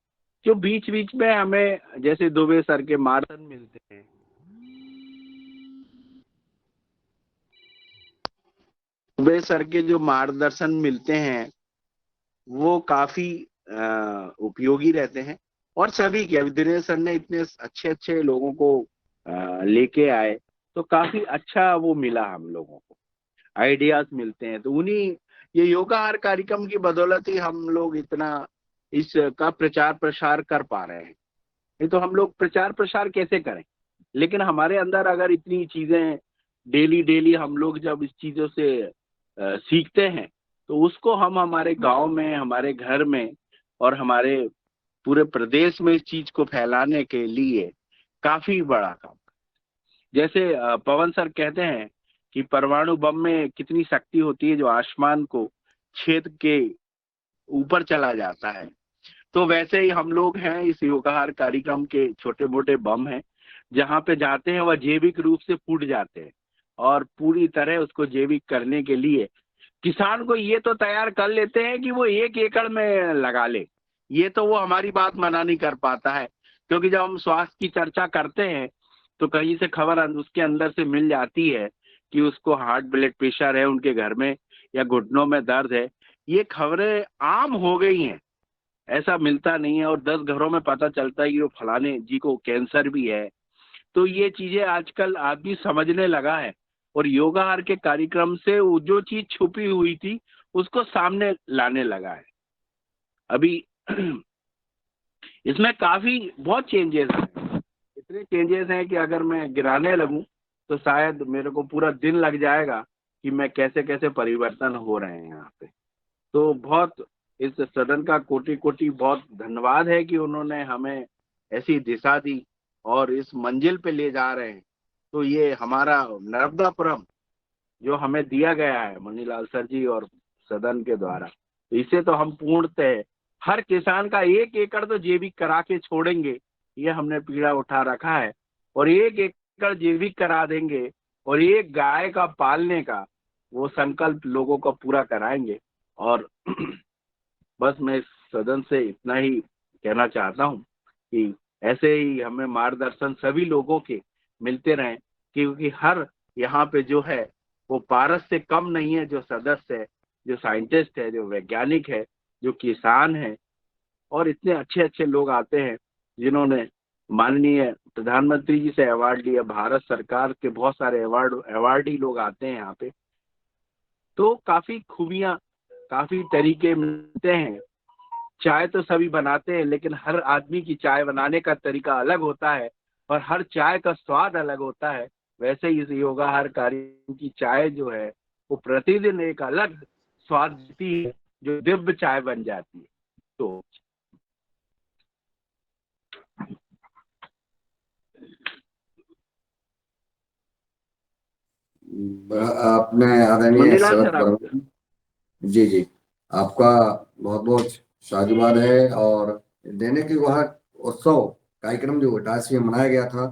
[SPEAKER 5] जो बीच बीच में हमें, जैसे दुबे सर के मार्गदर्शन मिलते हैं, दुबे सर के जो मार्गदर्शन मिलते हैं वो काफी उपयोगी रहते हैं। और सभी के, अभी दिनेश सर ने इतने अच्छे अच्छे लोगों को लेके आए, तो काफी अच्छा वो मिला, हम लोगों को आइडियाज मिलते हैं। तो उन्हीं ये योगाहार कार्यक्रम की बदौलत ही हम लोग इतना इसका प्रचार प्रसार कर पा रहे हैं। नहीं तो हम लोग प्रचार प्रसार कैसे करें? लेकिन हमारे अंदर अगर इतनी चीजें डेली डेली हम लोग जब इस चीजों से सीखते हैं, तो उसको हम हमारे गांव में, हमारे घर में और हमारे पूरे प्रदेश में इस चीज को फैलाने के लिए काफी बड़ा काम। जैसे पवन सर कहते हैं कि परमाणु बम में कितनी शक्ति होती है जो आसमान को छेद के ऊपर चला जाता है, तो वैसे ही हम लोग हैं इस योगाहार कार्यक्रम के छोटे मोटे बम हैं, जहाँ पे जाते हैं वह जैविक रूप से फूट जाते हैं और पूरी तरह उसको जैविक करने के लिए किसान को ये तो तैयार कर लेते हैं कि वो 1 एकड़ में लगा ले। ये तो वो हमारी बात मना नहीं कर पाता है, क्योंकि जब हम स्वास्थ्य की चर्चा करते हैं तो कहीं से खबर उसके अंदर से मिल जाती है कि उसको हार्ट ब्लड प्रेशर है उनके घर में या घुटनों में दर्द है। ये खबरें आम हो गई हैं, ऐसा मिलता नहीं है, और 10 घरों में पता चलता है कि वो फलाने जी को कैंसर भी है। तो ये चीजें आजकल आदमी समझने लगा है, और योगाहार के कार्यक्रम से वो जो चीज छुपी हुई थी उसको सामने लाने लगा है। अभी इसमें काफी बहुत चेंजेस हैं, इतने चेंजेस हैं कि अगर मैं गिराने लगूं तो शायद मेरे को पूरा दिन लग जाएगा कि मैं कैसे कैसे परिवर्तन हो रहे हैं यहाँ पे। तो बहुत इस सदन का कोटि कोटि बहुत धन्यवाद है कि उन्होंने हमें ऐसी दिशा दी और इस मंजिल पे ले जा रहे हैं। तो ये हमारा नर्मदापुरम जो हमें दिया गया है मनीलाल सर जी और सदन के द्वारा, तो इसे तो हम पूर्णतः हर किसान का 1 एकड़ तो जैविक करा के छोड़ेंगे, ये हमने पीड़ा उठा रखा है, और 1 एकड़ जैविक करा देंगे और एक गाय का पालने का वो संकल्प लोगों को पूरा कराएंगे। और बस मैं इस सदन से इतना ही कहना चाहता हूँ कि ऐसे ही हमें मार्गदर्शन सभी लोगों के मिलते रहें, क्योंकि हर यहाँ पे जो है वो पारस से कम नहीं है, जो सदस्य है, जो साइंटिस्ट है, जो वैज्ञानिक है, जो किसान है, और इतने अच्छे अच्छे लोग आते हैं जिन्होंने माननीय प्रधानमंत्री जी से अवार्ड लिया, भारत सरकार के बहुत सारे अवार्डी लोग आते हैं यहाँ पे। तो काफी खूबियां, काफी तरीके मिलते हैं। चाय तो सभी बनाते हैं, लेकिन हर आदमी की चाय बनाने का तरीका अलग होता है और हर चाय का स्वाद अलग होता है। वैसे ही इस योगाहार कार्यक्रम की चाय जो है वो प्रतिदिन एक अलग स्वाद देती है, जो दिव्य चाय बन जाती है। तो
[SPEAKER 2] आपने आदरणीय
[SPEAKER 5] मंदिरलाल
[SPEAKER 2] शरद
[SPEAKER 5] सर आप
[SPEAKER 2] वर्मा जी जी, आपका बहुत बहुत साधुवाद है। और दैनिक युवा उत्सव कार्यक्रम जो इटारसी में मनाया गया था,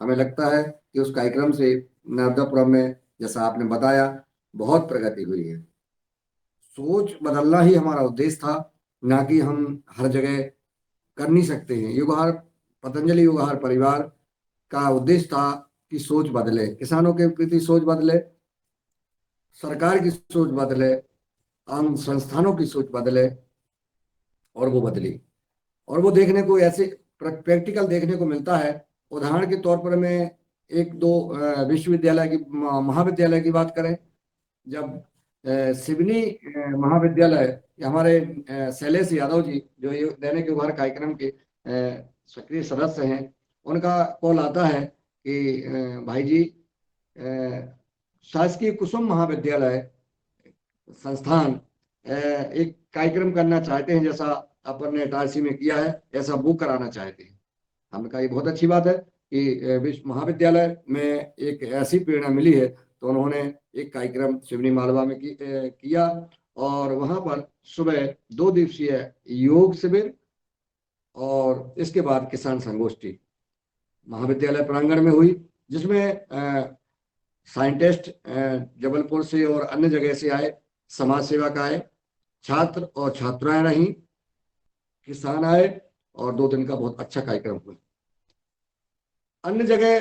[SPEAKER 2] हमें लगता है कि उस कार्यक्रम से नर्मदापुरम में, जैसा आपने बताया, बहुत प्रगति हुई है। सोच बदलना ही हमारा उद्देश्य था, ना कि हम हर जगह कर नहीं सकते हैं। युगाहार, पतंजलि युगाहार परिवार का उद्देश्य था कि सोच बदले, किसानों के प्रति सोच बदले, सरकार की सोच बदले, आम संस्थानों की सोच बदले, और वो बदली। और वो देखने को ऐसे प्रैक्टिकल देखने को मिलता है। उदाहरण के तौर पर मैं एक दो विश्वविद्यालय की, महाविद्यालय की बात करें, जब सिवनी महाविद्यालय, हमारे शैलेश यादव जी जो ये दैनिक युगाहार कार्यक्रम के सक्रिय सदस्य हैं, उनका कॉल आता है कि भाई जी, शासकीय कुसुम महाविद्यालय संस्थान एक कार्यक्रम करना चाहते हैं, जैसा अपन ने इटारसी में किया है, ऐसा बुक कराना चाहते हैं। हमने कहा ये बहुत अच्छी बात है कि विश्व महाविद्यालय में एक ऐसी प्रेरणा मिली है, तो उन्होंने एक कार्यक्रम सिवनी मालवा में किया, और वहां पर सुबह 2 दिवसीय योग शिविर और इसके बाद किसान संगोष्ठी महाविद्यालय प्रांगण में हुई, जिसमें साइंटिस्ट जबलपुर से और अन्य जगह से आए, समाज सेवक आए, छात्र और छात्राएं रहीं, किसान आए, और 2 दिन का बहुत अच्छा कार्यक्रम हुआ। अन्य जगह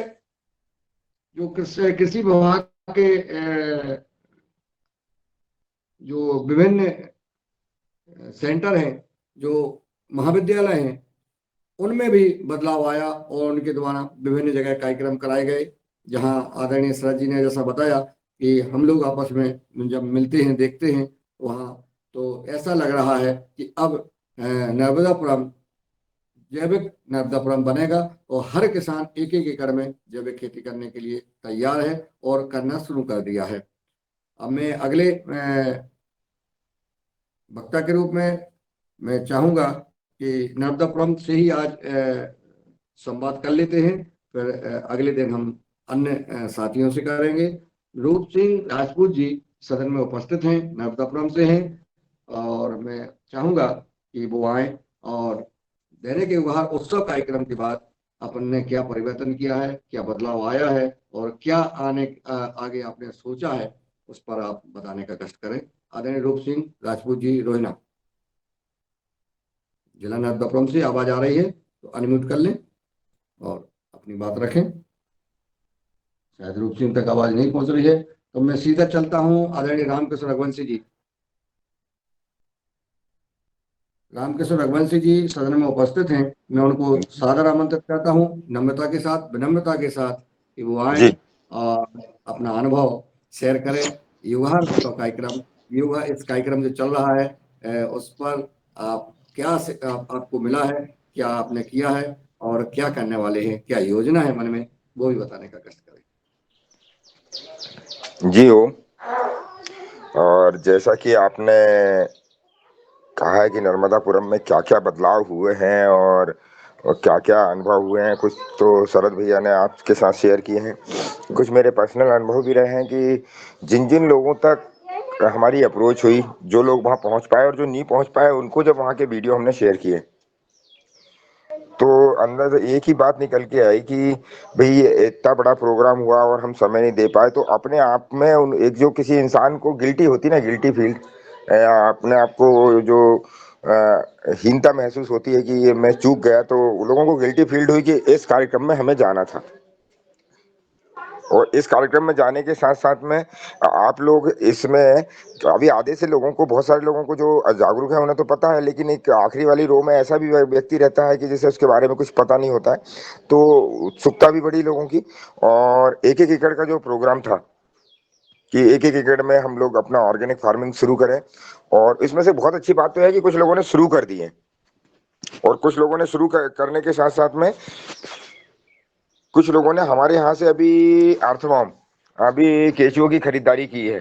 [SPEAKER 2] जो कृषि विभाग के जो विभिन्न सेंटर हैं, जो महाविद्यालय हैं, उनमें भी बदलाव आया और उनके द्वारा विभिन्न जगह कार्यक्रम कराए गए, जहां आदरणीय शरद जी ने जैसा बताया कि हम लोग आपस में जब मिलते हैं, देखते हैं वहाँ, तो ऐसा लग रहा है कि अब नर्मदापुरम जैविक नर्मदापुरम बनेगा और हर किसान 1-1 एकड़ में जैविक खेती करने के लिए तैयार है और करना शुरू कर दिया है। अब मैं अगले वक्ता के रूप में मैं चाहूँगा कि नर्मदापुरम से ही आज संवाद कर लेते हैं, फिर अगले दिन हम अन्य साथियों से करेंगे। रूप सिंह राजपूत जी सदन में उपस्थित हैं, नर्मदापुरम से हैं, और मैं चाहूंगा कि वो आए और दैनिक युगहार उत्सव कार्यक्रम के बाद अपन ने क्या परिवर्तन किया है, क्या बदलाव आया है, और क्या आगे आपने सोचा है, उस पर आप बताने का कष्ट करें। आदरणीय रूप सिंह राजपूत जी, रोहिना, जिला नर्मदापुरम से आवाज आ रही है तो अनम्यूट कर लें और अपनी बात रखें। शायद रूप सिंह तक आवाज नहीं पहुंच रही है, तो मैं सीधा चलता हूं आदरणीय रामकृष्ण रघुवंशी जी। रामकृष्ण रघुवंशी जी सदन में उपस्थित हैं, मैं उनको सादर आमंत्रित करता हूं, नम्रता के साथ, विनम्रता के साथ, कि वो आए और अपना अनुभव शेयर करें। युवा उत्सव कार्यक्रम, युवा इस कार्यक्रम जो चल रहा है उस पर आप क्या आपको मिला है, क्या आपने किया है, और क्या करने वाले हैं, क्या योजना है मन में, वो भी बताने का कष्ट करें।
[SPEAKER 6] जी ओम, और जैसा कि आपने कहा है कि नर्मदापुरम में क्या क्या बदलाव हुए हैं और क्या क्या अनुभव हुए हैं, कुछ तो शरद भैया ने आपके साथ शेयर किए हैं, कुछ मेरे पर्सनल अनुभव भी रहे हैं कि जिन जिन लोगों तक हमारी अप्रोच हुई, जो लोग वहां पहुंच पाए और जो नहीं पहुंच पाए, उनको जब वहां के वीडियो हमने शेयर किए तो अंदर से एक ही बात निकल के आई कि भाई ये इतना बड़ा प्रोग्राम हुआ और हम समय नहीं दे पाए। तो अपने आप में एक जो किसी इंसान को गिल्टी होती ना, गिल्टी फील, अपने आप को जो हीनता महसूस होती है कि ये मैं चूक गया, तो लोगों को गिल्टी फील्ड हुई कि इस कार्यक्रम में हमें जाना था। और इस कार्यक्रम में जाने के साथ साथ में आप लोग इसमें, अभी आधे से लोगों को, बहुत सारे लोगों को जो जागरूक है उन्हें तो पता है, लेकिन एक आखिरी वाली रो में ऐसा भी व्यक्ति रहता है कि जैसे उसके बारे में कुछ पता नहीं होता है। तो उत्सुकता भी बढ़ी लोगों की, और एक एक एकड़ का जो प्रोग्राम था कि एक एक एकड़ में हम लोग अपना ऑर्गेनिक फार्मिंग शुरू करें। और इसमें से बहुत अच्छी बात तो है कि कुछ लोगों ने शुरू कर दी है, और कुछ लोगों ने शुरू करने के साथ साथ में कुछ लोगों ने हमारे यहाँ से अभी अर्थवॉर्म, अभी केचुओं की खरीदारी की है।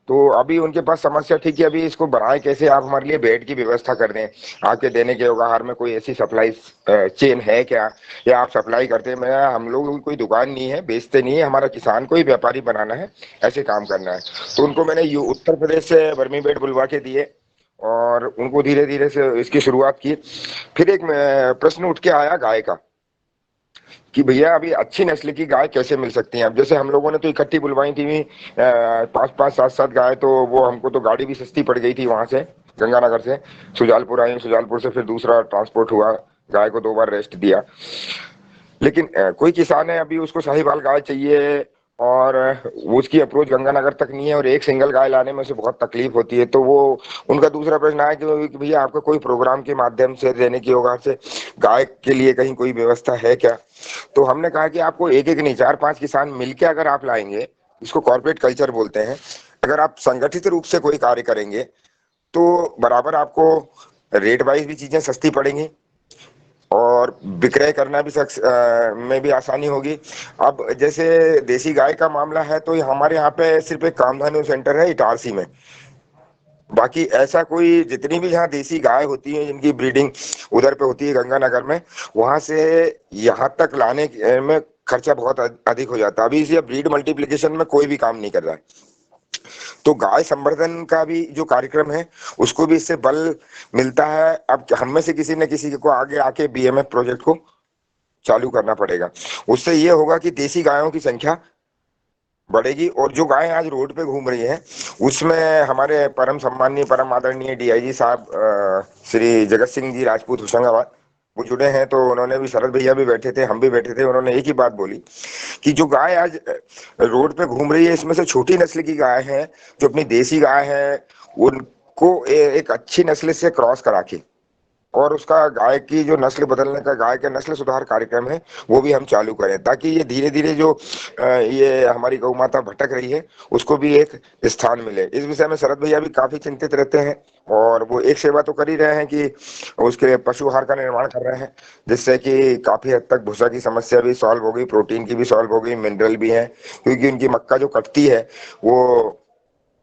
[SPEAKER 6] तो अभी उनके पास समस्या थी कि अभी इसको बढ़ाएं कैसे, आप हमारे लिए बेड की व्यवस्था कर दें, आपके देने के आहार में कोई ऐसी सप्लाई चेन है क्या, या आप सप्लाई करते हैं। मैं, हम लोग कोई दुकान नहीं है, बेचते नहीं है, हमारा किसान को ही व्यापारी बनाना है, ऐसे काम करना है। तो उनको मैंने उत्तर प्रदेश से वर्मी बेड बुलवा के दिए और उनको धीरे धीरे से इसकी शुरुआत की। फिर एक प्रश्न उठ के आया गाय का कि भैया अभी अच्छी नस्ल की गाय कैसे मिल सकती हैं। अब जैसे हम लोगों ने तो इकट्ठी बुलवाई थी 5-5, 7-7 गाय, तो वो हमको तो गाड़ी भी सस्ती पड़ गई थी वहां से, गंगानगर से सुजालपुर आई, सुजालपुर से फिर दूसरा ट्रांसपोर्ट हुआ, गाय को 2 बार रेस्ट दिया। लेकिन कोई किसान है अभी उसको साहिवाल गाय चाहिए और उसकी अप्रोच गंगानगर तक नहीं है, और एक सिंगल गाय लाने में से बहुत तकलीफ होती है। तो वो उनका दूसरा प्रश्न आया कि भैया आपका कोई प्रोग्राम के माध्यम से देने की होगा से गाय के लिए कहीं कोई व्यवस्था है क्या। तो हमने कहा कि आपको एक एक नहीं, 4-5 किसान मिलके अगर आप लाएंगे, इसको कॉर्पोरेट कल्चर बोलते हैं, अगर आप संगठित रूप से कोई कार्य करेंगे तो बराबर आपको रेट वाइज भी चीजें सस्ती पड़ेंगी और विक्रय करना भी में भी आसानी होगी। अब जैसे देसी गाय का मामला है तो हमारे यहाँ पे सिर्फ एक कामधेनु सेंटर है इटारसी में, बाकी ऐसा कोई, जितनी भी यहाँ देसी गाय होती है जिनकी ब्रीडिंग उधर पे होती है गंगानगर में, वहां से यहाँ तक लाने में खर्चा बहुत अधिक हो जाता है। अभी इसे ब्रीड मल्टीप्लिकेशन में कोई भी काम नहीं कर रहा है। तो गाय संवर्धन का भी जो कार्यक्रम है उसको भी इससे बल मिलता है। अब हम में से किसी न किसी को आगे आके बीएमएफ प्रोजेक्ट को चालू करना पड़ेगा। उससे ये होगा कि देसी गायों की संख्या बढ़ेगी, और जो गायें आज रोड पे घूम रही हैं उसमें हमारे परम सम्माननीय, परम आदरणीय डीआईजी साहब श्री जगत सिंह जी राजपूत होशंगाबाद, वो जुड़े हैं। तो उन्होंने भी, शरद भैया भी बैठे थे, हम भी बैठे थे, उन्होंने एक ही बात बोली कि जो गाय आज रोड पे घूम रही है इसमें से छोटी नस्ल की गाय है, जो अपनी देसी गाय है, उनको एक अच्छी नस्ल से क्रॉस करा के और उसका गाय की जो नस्ल बदलने का, गाय के नस्ल सुधार कार्यक्रम है, वो भी हम चालू करें, ताकि ये धीरे धीरे जो ये हमारी गौ माता भटक रही है उसको भी एक स्थान मिले। इस विषय में शरद भैया भी काफी चिंतित रहते हैं, और वो एक सेवा तो कर ही रहे हैं कि उसके पशु आहार का निर्माण कर रहे हैं, जिससे कि काफी हद तक भूसा की समस्या भी सॉल्व हो गई, प्रोटीन की भी सॉल्व हो गई, मिनरल भी है, क्योंकि उनकी मक्का जो कटती है वो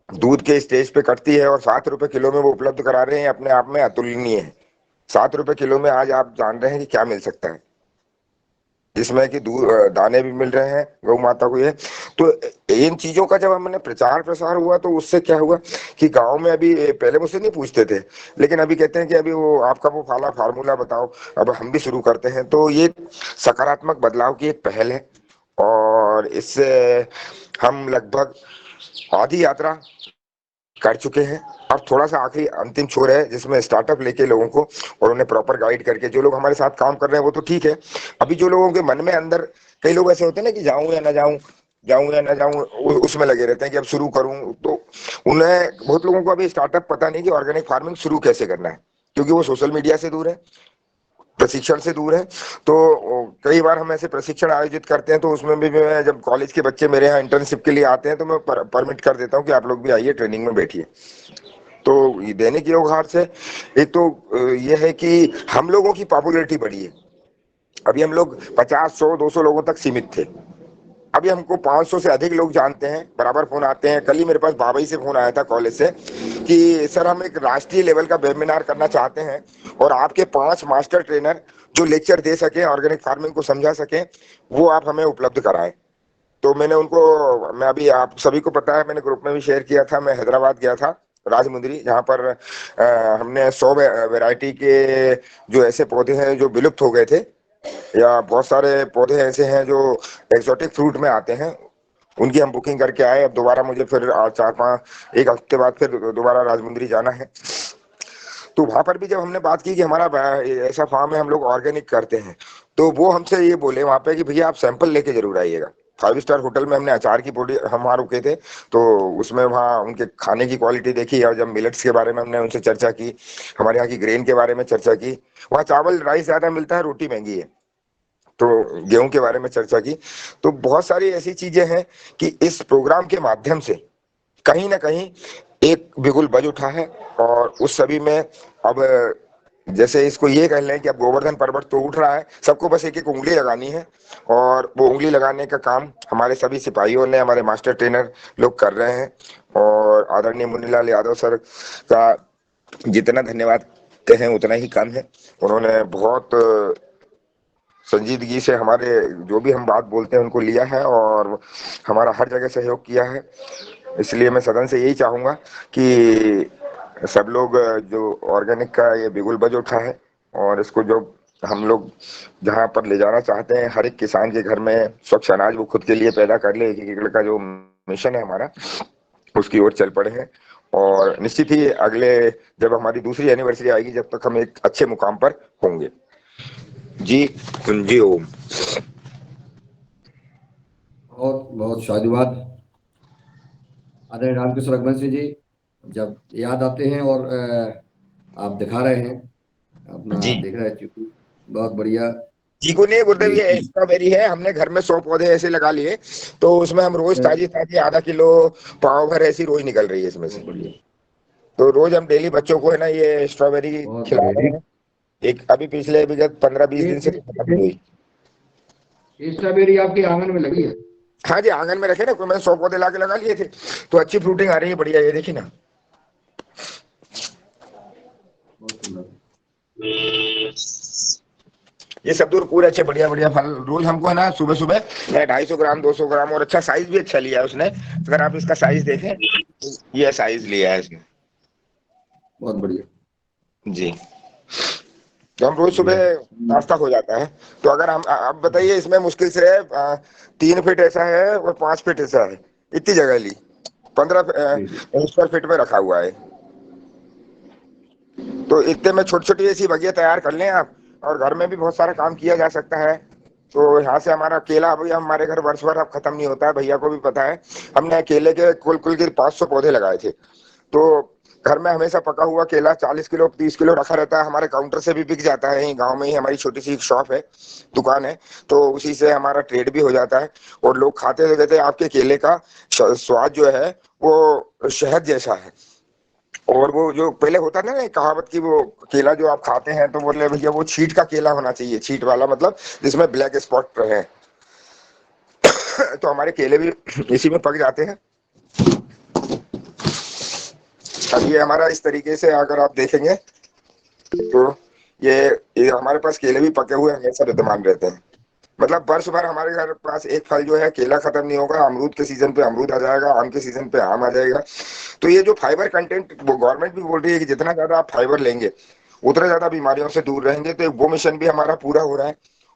[SPEAKER 6] दूध के स्टेज पे कटती है, और 7 रुपए किलो में वो उपलब्ध करा रहे हैं, अपने आप में अतुलनीय है। 7 रुपए किलो में आज आप जान रहे हैं कि क्या मिल सकता है। जिसमें कि दूध दाने भी मिल रहे हैं गौ माता को। ये तो इन चीजों का जब हमने प्रचार प्रसार हुआ तो उससे क्या हुआ कि गांव में अभी पहले मुझसे नहीं पूछते थे, लेकिन अभी कहते हैं कि अभी वो आपका वो फाला फार्मूला बताओ, अब हम भी शुरू करते हैं। तो ये सकारात्मक बदलाव की एक पहल है और इससे हम लगभग आधी यात्रा कर चुके हैं। अब थोड़ा सा आखिरी अंतिम छोर है जिसमें स्टार्टअप लेके लोगों को और उन्हें प्रॉपर गाइड करके, जो लोग हमारे साथ काम कर रहे हैं वो तो ठीक है, अभी जो लोगों के मन में अंदर कई लोग ऐसे होते हैं ना कि जाऊं या ना जाऊं, जाऊं या ना जाऊं, उसमें लगे रहते हैं कि अब शुरू करूं। तो उन्हें, बहुत लोगों को अभी स्टार्टअप पता नहीं कि ऑर्गेनिक फार्मिंग शुरू कैसे करना है, क्योंकि वो सोशल मीडिया से दूर है, प्रशिक्षण से दूर है। तो कई बार हम ऐसे प्रशिक्षण आयोजित करते हैं तो उसमें भी मैं, जब कॉलेज के बच्चे मेरे यहाँ इंटर्नशिप के लिए आते हैं तो मैं परमिट कर देता हूँ कि आप लोग भी आइए, ट्रेनिंग में बैठिए। तो दैनिक योग हार से एक तो ये है कि हम लोगों की पॉपुलैरिटी बढ़ी है। अभी हम लोग 50, 100, 200 लोगों तक सीमित थे, अभी हमको 500 से अधिक लोग जानते हैं, बराबर फोन आते हैं। कल ही मेरे पास बाबई से फोन आया था कॉलेज से कि सर हम एक राष्ट्रीय लेवल का वेबिनार करना चाहते हैं और आपके 5 मास्टर ट्रेनर जो लेक्चर दे सके, ऑर्गेनिक फार्मिंग को समझा सके, वो आप हमें उपलब्ध कराएं। तो मैंने उनको, मैं अभी, आप सभी को पता है, मैंने ग्रुप में भी शेयर किया था, मैं हैदराबाद गया था, राजमुंदरी, जहाँ पर हमने 100 वैरायटी के जो ऐसे पौधे हैं जो विलुप्त हो गए थे, या बहुत सारे पौधे ऐसे हैं जो एक्सोटिक फ्रूट में आते हैं, उनकी हम बुकिंग करके आए। अब दोबारा मुझे फिर 4-5 एक हफ्ते बाद फिर दोबारा राजमुंदरी जाना है। तो वहां पर भी जब हमने बात की कि हमारा ऐसा फार्म है, हम लोग ऑर्गेनिक करते हैं, तो वो हमसे ये बोले वहां पे कि भैया आप सैंपल लेके जरूर आइएगा। 5 स्टार होटल में हमने अचार की पोटी, हम वहाँ रुके थे, तो उसमें वहाँ उनके खाने की क्वालिटी देखी, और जब मिलेट्स के बारे में हमने उनसे चर्चा की, हमारे यहाँ की ग्रेन के बारे में चर्चा की, वहाँ चावल राइस ज्यादा मिलता है, रोटी महंगी है, तो गेहूं के बारे में चर्चा की। तो बहुत सारी ऐसी चीजें हैं कि इस प्रोग्राम के माध्यम से कहीं ना कहीं एक बिगुल बज उठा है, और उस सभी में अब जैसे इसको ये कह लें कि अब गोवर्धन पर्वत तो उठ रहा है, सबको बस एक एक उंगली लगानी है, और वो उंगली लगाने का काम हमारे सभी सिपाहियों ने, हमारे मास्टर ट्रेनर लोग कर रहे हैं। और आदरणीय मुन्नीलाल यादव सर का जितना धन्यवाद कहें उतना ही कम है। उन्होंने बहुत संजीदगी से हमारे जो भी हम बात बोलते हैं उनको लिया है और हमारा हर जगह सहयोग किया है। इसलिए मैं सदन से यही चाहूंगा कि सब लोग, जो ऑर्गेनिक का ये बिगुल बज उठा है, और इसको जो हम लोग जहाँ पर ले जाना चाहते हैं, हर एक किसान के घर में स्वच्छ अनाज वो खुद के लिए पैदा कर ले, एक एकड़ का जो मिशन है हमारा, उसकी ओर चल पड़े हैं। और निश्चित ही अगले, जब हमारी दूसरी एनिवर्सरी आएगी, जब तक हम एक अच्छे मुकाम पर होंगे। जी जी ओम।
[SPEAKER 2] बहुत बहुत साधुवाद आदरणीय रामकृष्ण रघुवंशी जी। जब याद आते हैं और आप दिखा रहे हैं, अपना
[SPEAKER 6] जी
[SPEAKER 2] देख रहे हैं, चूंकि बहुत बढ़िया।
[SPEAKER 6] चीकू नहीं गुरुदेव,
[SPEAKER 2] ये
[SPEAKER 6] ये स्ट्रॉबेरी है, हमने घर में 100 पौधे ऐसे लगा लिए, तो उसमें हम रोज ताजी ताजी आधा किलो पाव भर ऐसी रोज निकल रही है इसमें से। तो रोज हम डेली बच्चों को है ना ये स्ट्रॉबेरी
[SPEAKER 2] बहुत
[SPEAKER 6] खिला
[SPEAKER 2] बढ़िया।
[SPEAKER 6] रहे हैं। एक अभी पिछले विगत 15-20 दिन से खत्म नहीं हुई।
[SPEAKER 2] ये स्ट्रॉबेरी आपके आंगन में लगी है?
[SPEAKER 6] हाँ जी, आंगन में रखे ना, मैंने 100 पौधे ला के लगा लिए थे, तो अच्छी फ्रूटिंग आ रही है, बढ़िया। ये देखिए ना,
[SPEAKER 2] बहुत सुंदर।
[SPEAKER 6] ये सब दूर पूरे अच्छे बढ़िया बढ़िया फल रोज हमको है ना, सुबह सुबह 250 ग्राम 200 ग्राम, और अच्छा साइज भी अच्छा लिया है उसने। अगर आप इसका साइज देखें, ये साइज लिया है इसने।
[SPEAKER 2] बहुत बढ़िया
[SPEAKER 6] जी, तो हम रोज सुबह नाश्ता हो जाता है। तो अगर हम, आप बताइए, इसमें मुश्किल से 3 फीट ऐसा है और 5 फीट ऐसा है, इतनी जगह ली, 15 स्क्वायर फीट में रखा हुआ है। तो इतने में छोटी छोटी ऐसी बगिया तैयार कर लें आप, और घर में भी बहुत सारा काम किया जा सकता है। तो यहाँ से हमारा केला, अभी हमारे घर वर्ष भर अब खत्म नहीं होता है, भैया को भी पता है। हमने केले के कुल के 500 पौधे लगाए थे, तो घर में हमेशा पका हुआ केला 40 किलो 30 किलो रखा रहता है। हमारे काउंटर से भी बिक जाता है, गांव में ही हमारी छोटी सी एक शॉप है, दुकान है, तो उसी से हमारा ट्रेड भी हो जाता है। और लोग खाते हुए कहते हैं आपके केले का स्वाद जो है वो शहद जैसा है। और वो जो पहले होता था ना कहावत की, वो केला जो आप खाते हैं तो बोले भैया वो छीट का केला होना चाहिए, छीट वाला मतलब जिसमें ब्लैक स्पॉट रहे। तो हमारे केले भी इसी में पक जाते हैं। अब ये हमारा इस तरीके से अगर आप देखेंगे तो ये हमारे पास केले भी पके हुए हमेशा विद्यमान रहते हैं। मतलब वर्ष भर हमारे घर पास एक फल जो है केला खत्म नहीं होगा, अमरूद के सीजन पे अमरूद आ जाएगा, आम के सीजन पे आम आ जाएगा। तो ये जो फाइबर कंटेंट, वो गवर्नमेंट भी बोल रही है कि जितना ज्यादा आप फाइबर लेंगे उतना ज्यादा बीमारियों से दूर रहेंगे, तो वो मिशन भी हमारा पूरा हो रहा है।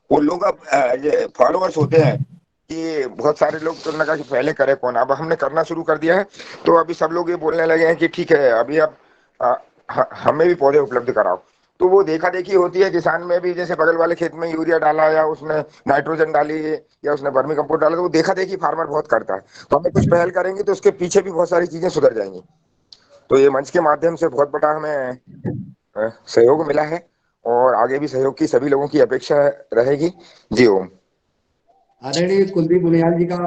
[SPEAKER 6] वो लोग अब ये फॉलोअर्स होते हैं कि बहुत सारे लोग, तो उन्होंने कहा कि पहले करे कौन, अब हमने करना शुरू कर दिया है। तो अभी सब लोग ये बोलने लगे हैं कि ठीक है अभी अब हमें भी पौधे उपलब्ध कराओ। तो वो देखा देखी होती है किसान में भी, जैसे बगल वाले खेत में यूरिया डाला या उसने नाइट्रोजन डाली या उसने वर्मी कंपोस्ट डाला, तो वो देखा देखी फार्मर बहुत करता है। तो हमें कुछ पहल करेंगे तो उसके पीछे भी बहुत सारी चीजें सुधर जाएंगी। तो ये मंच के माध्यम से बहुत बड़ा हमें सहयोग मिला है, और आगे भी सहयोग की सभी लोगों की अपेक्षा रहेगी। जी ओम।
[SPEAKER 2] आदरणीय कुलदीप बुनियाल जी का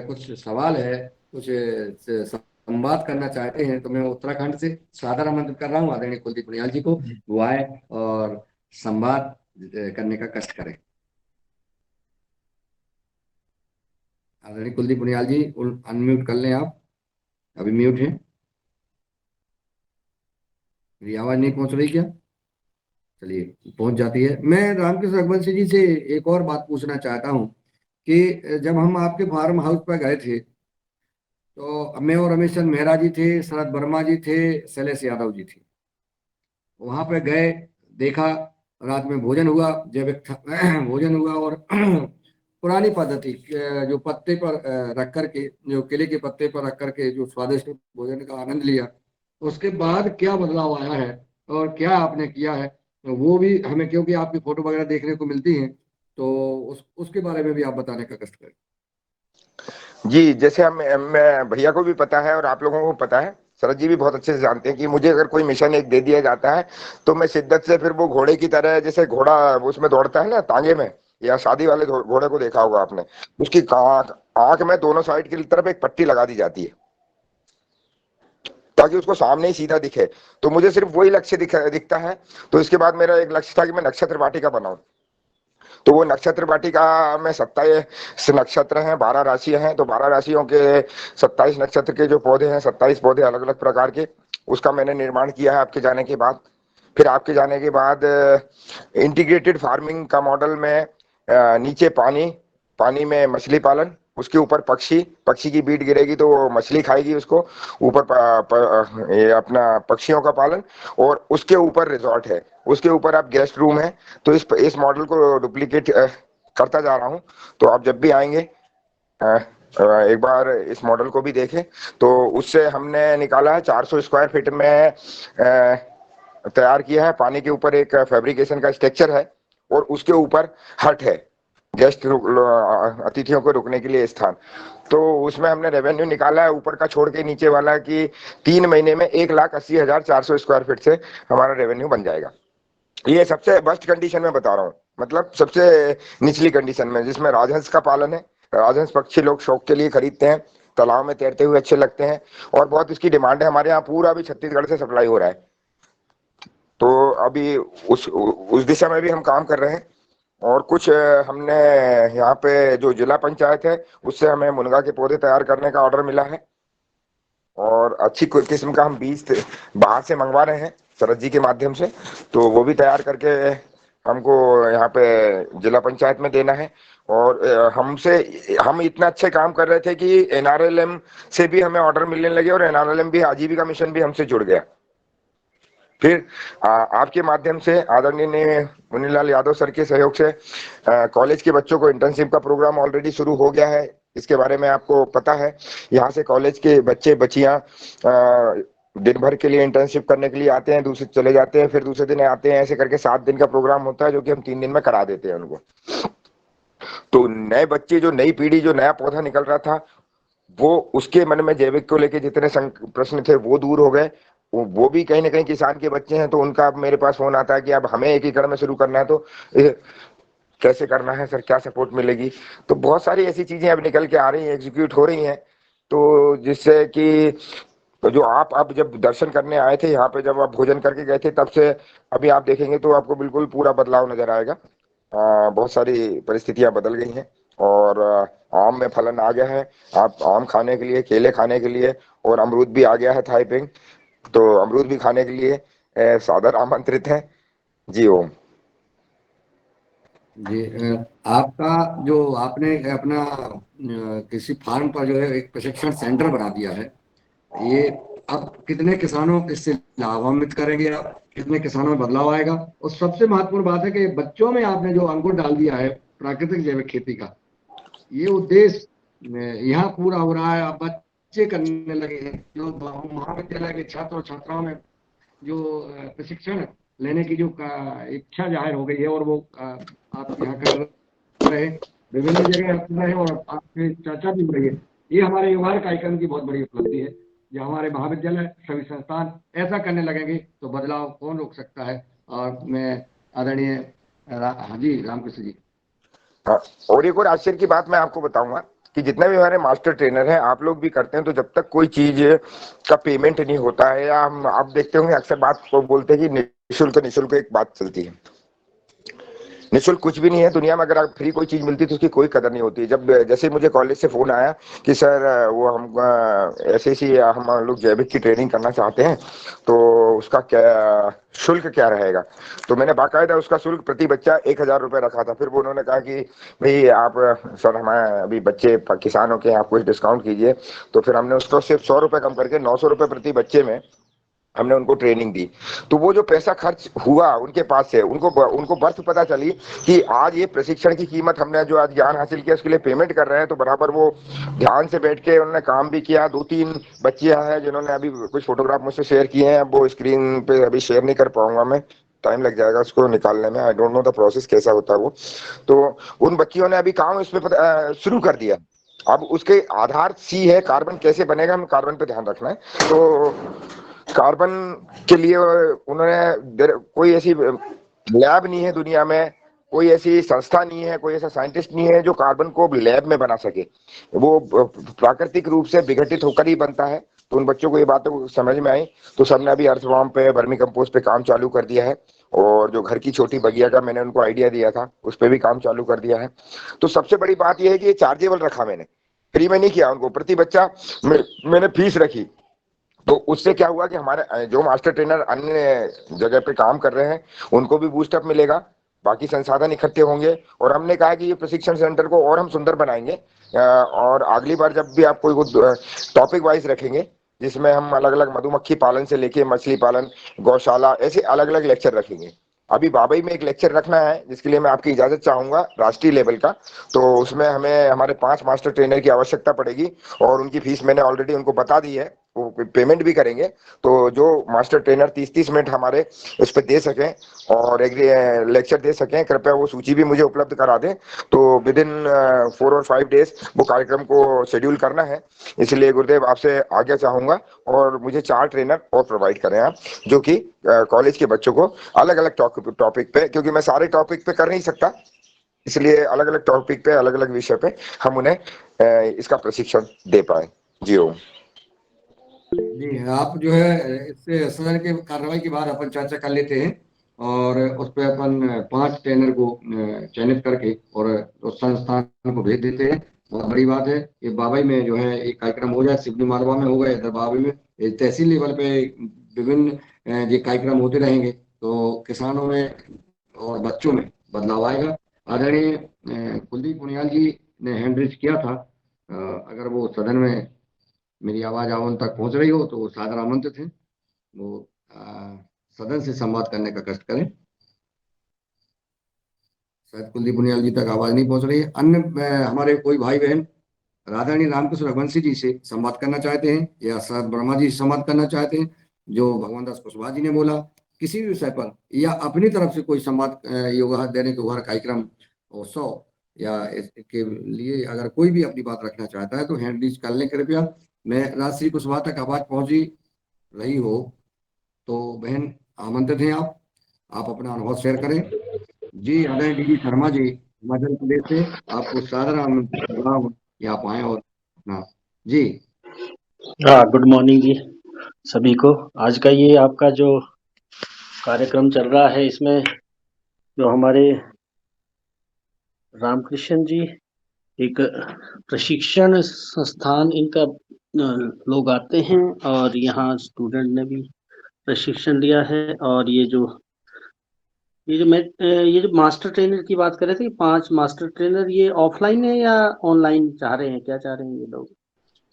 [SPEAKER 2] कुछ सवाल है, कुछ संवाद करना चाहते हैं, तो मैं उत्तराखंड से सादर आमंत्रित कर रहा हूँ आदरणीय कुलदीप बुनियाल जी को, वो आए और संवाद करने का कष्ट करें। आदरणीय कुलदीप बुनियाल जी अनम्यूट कर लें आप, अभी म्यूट है। मेरी आवाज नहीं पहुंच रही क्या? चलिए पहुंच जाती है। मैं रामकृष्ण रघुवंशी जी से एक और बात पूछना चाहता हूँ कि जब हम आपके फार्म हाउस पर गए थे तो मैं और रमेश चंद्र मेहरा जी थे, शरद वर्मा जी थे, शैलेश यादव जी थे। वहां पे गए, देखा, रात में भोजन हुआ, जैविक भोजन हुआ, और पुरानी पद्धति जो पत्ते पर रख करके, जो केले के पत्ते पर रख करके जो स्वादिष्ट भोजन का आनंद लिया, उसके बाद क्या बदलाव आया है और क्या आपने किया है, तो वो भी हमें, क्योंकि आपकी फोटो वगैरह देखने को मिलती है, तो उसके बारे में भी आप बताने का कष्ट करें।
[SPEAKER 6] जी, जैसे हम, मैं भैया को भी पता है और आप लोगों को पता है, शरद जी भी बहुत अच्छे से जानते हैं कि मुझे अगर कोई मिशन एक दे दिया जाता है तो मैं शिद्दत से फिर वो घोड़े की तरह, जैसे घोड़ा उसमें दौड़ता है ना तांगे में, या शादी वाले घोड़े को देखा होगा आपने, उसकी आंख आंख में दोनों साइड की तरफ एक पट्टी लगा दी जाती है ताकि उसको सामने ही सीधा दिखे। तो मुझे सिर्फ वही लक्ष्य दिखता है। तो इसके बाद मेरा एक लक्ष्य था कि मैं नक्षत्र वाटिका बनाऊं। तो वो नक्षत्र वाटिका में 27 नक्षत्र हैं, 12 राशियां हैं। तो 12 राशियों के 27 नक्षत्र के जो पौधे हैं, 27 पौधे अलग अलग प्रकार के, उसका मैंने निर्माण किया है आपके जाने के बाद। फिर आपके जाने के बाद इंटीग्रेटेड फार्मिंग का मॉडल में, नीचे पानी, पानी में मछली पालन, उसके ऊपर पक्षी, पक्षी की बीट गिरेगी तो वो मछली खाएगी उसको, ऊपर ये अपना पक्षियों का पालन, और उसके ऊपर रिजॉर्ट है, उसके ऊपर आप गेस्ट रूम है। तो इस मॉडल को डुप्लीकेट करता जा रहा हूँ। तो आप जब भी आएंगे एक बार इस मॉडल को भी देखें। तो उससे हमने निकाला है 400 स्क्वायर फीट में तैयार किया है। पानी के ऊपर एक फैब्रिकेशन का स्ट्रक्चर है और उसके ऊपर हट है, गेस्ट अतिथियों को रुकने के लिए स्थान। तो उसमें हमने रेवेन्यू निकाला है ऊपर का छोड़ के नीचे वाला कि 3 महीने में 1,80,400 स्क्वायर फीट से हमारा रेवेन्यू बन जाएगा। ये सबसे बेस्ट कंडीशन में बता रहा हूँ, मतलब सबसे निचली कंडीशन में, जिसमें राजहंस का पालन है। राजहंस पक्षी लोग शौक के लिए खरीदते हैं, तालाब में तैरते हुए अच्छे लगते हैं और बहुत इसकी डिमांड है। हमारे यहाँ पूरा भी छत्तीसगढ़ से सप्लाई हो रहा है। तो अभी उस दिशा में भी हम काम कर रहे हैं। और कुछ हमने यहाँ पे जो जिला पंचायत है उससे हमें मुनगा के पौधे तैयार करने का ऑर्डर मिला है, और अच्छी कोई किस्म का हम बीज बाहर से मंगवा रहे हैं शरद जी के माध्यम से। तो वो भी तैयार करके हमको यहाँ पे जिला पंचायत में देना है। और हम इतना अच्छे काम कर रहे थे कि NRLM से भी हमें ऑर्डर मिलने लगे, और NRLM भी, आजीविका मिशन भी हमसे जुड़ गया। फिर आपके माध्यम से आदरणीय मुनीलाल यादव सर के सहयोग से कॉलेज के बच्चों को इंटर्नशिप का प्रोग्राम ऑलरेडी शुरू हो गया है। इसके बारे में आपको पता है। यहाँ से कॉलेज के बच्चे बच्चियां दिन भर के लिए इंटर्नशिप करने के लिए आते हैं, दूसरे चले जाते हैं, फिर दूसरे दिन आते हैं, ऐसे करके 7 दिन का प्रोग्राम होता है जो कि हम 3 दिन में करा देते हैं उनको। तो नए बच्चे, जो नई पीढ़ी, जो नया पौधा निकल रहा था, वो उसके मन में जैविक को लेके जितने प्रश्न थे वो दूर हो गए। वो भी कहीं ना कहीं किसान के बच्चे हैं, तो उनका अब मेरे पास फोन आता है कि अब हमें 1 एकड़ में शुरू करना है, तो कैसे करना है सर, क्या सपोर्ट मिलेगी। तो बहुत सारी ऐसी चीजें अब निकल के आ रही हैं, एग्जीक्यूट हो रही हैं। तो जिससे कि जो आप अब जब दर्शन करने आए थे यहाँ पे, जब आप भोजन करके गए थे, तब से अभी आप देखेंगे तो आपको बिल्कुल पूरा बदलाव नजर आएगा। बहुत सारी परिस्थितियां बदल गई हैं, और आम में फलन आ गया है। आप आम खाने के लिए, केले खाने के लिए, और अमरूद भी आ गया है थाईपिंग, तो अमरूद भी खाने के लिए सादर आमंत्रित हैं। जी ओम।
[SPEAKER 2] जी आपका जो आपने अपना किसी फार्म पर जो है एक प्रशिक्षण सेंटर बना दिया है, ये अब कितने किसानों को इससे लाभान्वित करेंगे आप, कितने किसानों में बदलाव आएगा? और सबसे महत्वपूर्ण बात है कि बच्चों में आपने जो अंकुर डाल दिया है प्राकृतिक जैविक खेती का, ये उद्देश्य यहाँ पूरा हो रहा है। अब बच्चे करने लगे हैं, जो महाविद्यालय के छात्र और छात्राओं में जो प्रशिक्षण लेने की जो इच्छा जाहिर हो गई है, और वो आप यहाँ कर रहे हैं, विभिन्न जगह आप कर रहे हैं, और आपसे चर्चा भी हो रही है। ये हमारे युवा कार्यक्रम की बहुत बड़ी उपलब्धि है। जो हमारे महाविद्यालय सभी संस्थान ऐसा करने लगेंगे तो बदलाव कौन रोक सकता है। और मैं आदरणीय हाजी रामकृष्ण जी।
[SPEAKER 6] हाँ, और एक और आश्चर्य की बात मैं आपको बताऊंगा कि जितने भी हमारे मास्टर ट्रेनर हैं, आप लोग भी करते हैं, तो जब तक कोई चीज का पेमेंट नहीं होता है, या हम आप देखते होंगे अक्सर बात को बोलते हैं कि निःशुल्क निःशुल्क एक बात चलती है। निःशुल्क कुछ भी नहीं है दुनिया में। अगर आप फ्री कोई चीज मिलती है तो उसकी कोई कदर नहीं होती। जब जैसे मुझे कॉलेज से फोन आया कि सर वो हम ऐसे ही हम लोग जैविक की ट्रेनिंग करना चाहते हैं, तो उसका क्या शुल्क क्या रहेगा, तो मैंने बाकायदा उसका शुल्क प्रति बच्चा 1,000 रुपये रखा था। फिर वो उन्होंने कहा कि भाई आप सर हमारे अभी बच्चे किसानों के, आप कुछ डिस्काउंट कीजिए। तो फिर हमने उसको सिर्फ 100 रुपये कम करके 900 रुपये प्रति बच्चे में हमने उनको ट्रेनिंग दी। तो वो जो पैसा खर्च हुआ उनके पास से, उनको बर्थ पता चली कि आज ये प्रशिक्षण की कीमत, हमने जो आज ज्ञान हासिल किया उसके लिए पेमेंट कर रहे हैं, तो बराबर वो ध्यान से बैठ के उन्होंने काम भी किया। 2-3 बच्चियां हैं जिन्होंने अभी कुछ फोटोग्राफ मुझसे शेयर किए हैं, वो स्क्रीन पे अभी शेयर नहीं कर पाऊंगा मैं, टाइम लग जाएगा उसको निकालने में। I don't know the process कैसा होता है वो। तो उन बच्चियों ने अभी काम इस पे शुरू कर दिया। अब उसके आधार सी है कार्बन कैसे बनेगा, हमें कार्बन पे ध्यान रखना है। तो कार्बन के लिए उन्होंने, कोई ऐसी लैब नहीं है दुनिया में, कोई ऐसी संस्था नहीं है, कोई ऐसा साइंटिस्ट नहीं है जो कार्बन को लैब में बना सके। वो प्राकृतिक रूप से विघटित होकर ही बनता है। तो उन बच्चों को ये बात समझ में आई, तो सबने अभी अर्थवॉर्म पे, वर्मी कंपोस्ट पे काम चालू कर दिया है। और जो घर की छोटी बगिया का मैंने उनको आइडिया दिया था, उस पर भी काम चालू कर दिया है। तो सबसे बड़ी बात यह है कि ये चार्जेबल रखा मैंने, फ्री में नहीं किया उनको। प्रति बच्चा मैंने फीस रखी। तो उससे क्या हुआ कि हमारे जो मास्टर ट्रेनर अन्य जगह पे काम कर रहे हैं उनको भी बूस्टअप मिलेगा, बाकी संसाधन इकट्ठे होंगे। और हमने कहा कि ये प्रशिक्षण सेंटर को और हम सुंदर बनाएंगे। और अगली बार जब भी आप कोई टॉपिक वाइज रखेंगे, जिसमें हम अलग अलग मधुमक्खी पालन से लेके मछली पालन, गौशाला, ऐसे अलग अलग लेक्चर रखेंगे। अभी बाबई में एक लेक्चर रखना है जिसके लिए मैं आपकी इजाजत चाहूंगा, राष्ट्रीय लेवल का। तो उसमें हमें हमारे 5 मास्टर ट्रेनर की आवश्यकता पड़ेगी, और उनकी फीस मैंने ऑलरेडी उनको बता दी है, वो पेमेंट भी करेंगे। तो जो मास्टर ट्रेनर 30-30 मिनट हमारे इस पर दे सकें और एक लेक्चर दे सकें, कृपया वो सूची भी मुझे उपलब्ध करा दें। तो विद इन 4 और 5 डेज वो कार्यक्रम को शेड्यूल करना है। इसलिए गुरुदेव आपसे आज्ञा चाहूंगा, और मुझे 4 ट्रेनर और प्रोवाइड करें आप, जो कि कॉलेज के बच्चों को अलग अलग टॉपिक पे, क्योंकि मैं सारे टॉपिक पे कर नहीं सकता, इसलिए अलग अलग टॉपिक पे, अलग अलग विषय पे हम उन्हें इसका प्रशिक्षण दे पाए। जी ओम।
[SPEAKER 2] जी आप जो है इससे सदन की कार्रवाई के बाद अपन चर्चा कर लेते हैं, और उस पर अपन 5 ट्रेनर को चयनित करके और उस संस्थान को भेज देते हैं। बहुत बड़ी बात है, ये बाबई में जो है एक कार्यक्रम हो जाए, सिवनी मारवा में होगा, इधर बाबई में, तहसील लेवल पे विभिन्न ये कार्यक्रम होते रहेंगे, तो किसानों में और बच्चों में बदलाव आएगा। आदरणीय कुलदीप पुनियाल जी ने हैंड रेज किया था, अगर वो सदन में मेरी आवाज उन तक पहुंच रही हो तो वो सादर आमंत्रित हैं, वो सदन से संवाद करने का कष्ट करें। शायद कुलदीप पुनियाल जी तक आवाज नहीं पहुंच रही है। अन्य हमारे कोई भाई बहन राधानी रामकृष्ण रघुवंशी जी से संवाद करना चाहते हैं, या शरद वर्मा जी से संवाद करना चाहते हैं, जो भगवान दास कुशवाहा जी ने बोला, किसी भी विषय पर, या अपनी तरफ से कोई संवाद योगा देने के उभर कार्यक्रम उत्सव या इसके लिए अगर कोई भी अपनी बात रखना चाहता है तो हैंड रीच कर लें कृपया। मैं राजश्री कुशवाहा तक आवाज पहुंची रही हो तो बहन आमंत्रित हैं आप अपना अनुभव शेयर करें। जी आदरणीय डी शर्मा जी हिमाचल प्रदेश से आपको सादर आमंत्रित कर रहा हूँ कि आप आए और अपना जी।
[SPEAKER 7] हाँ, गुड मॉर्निंग जी सभी को। आज का ये आपका जो कार्यक्रम चल रहा है, इसमें जो हमारे रामकृष्ण जी एक प्रशिक्षण संस्थान, इनका लोग आते हैं और यहाँ स्टूडेंट ने भी प्रशिक्षण लिया है। और ये जो ये जो मास्टर ट्रेनर की बात कर रहे थे, 5 मास्टर ट्रेनर, ये ऑफलाइन है या ऑनलाइन चाह रहे हैं, क्या चाह रहे हैं ये लोग?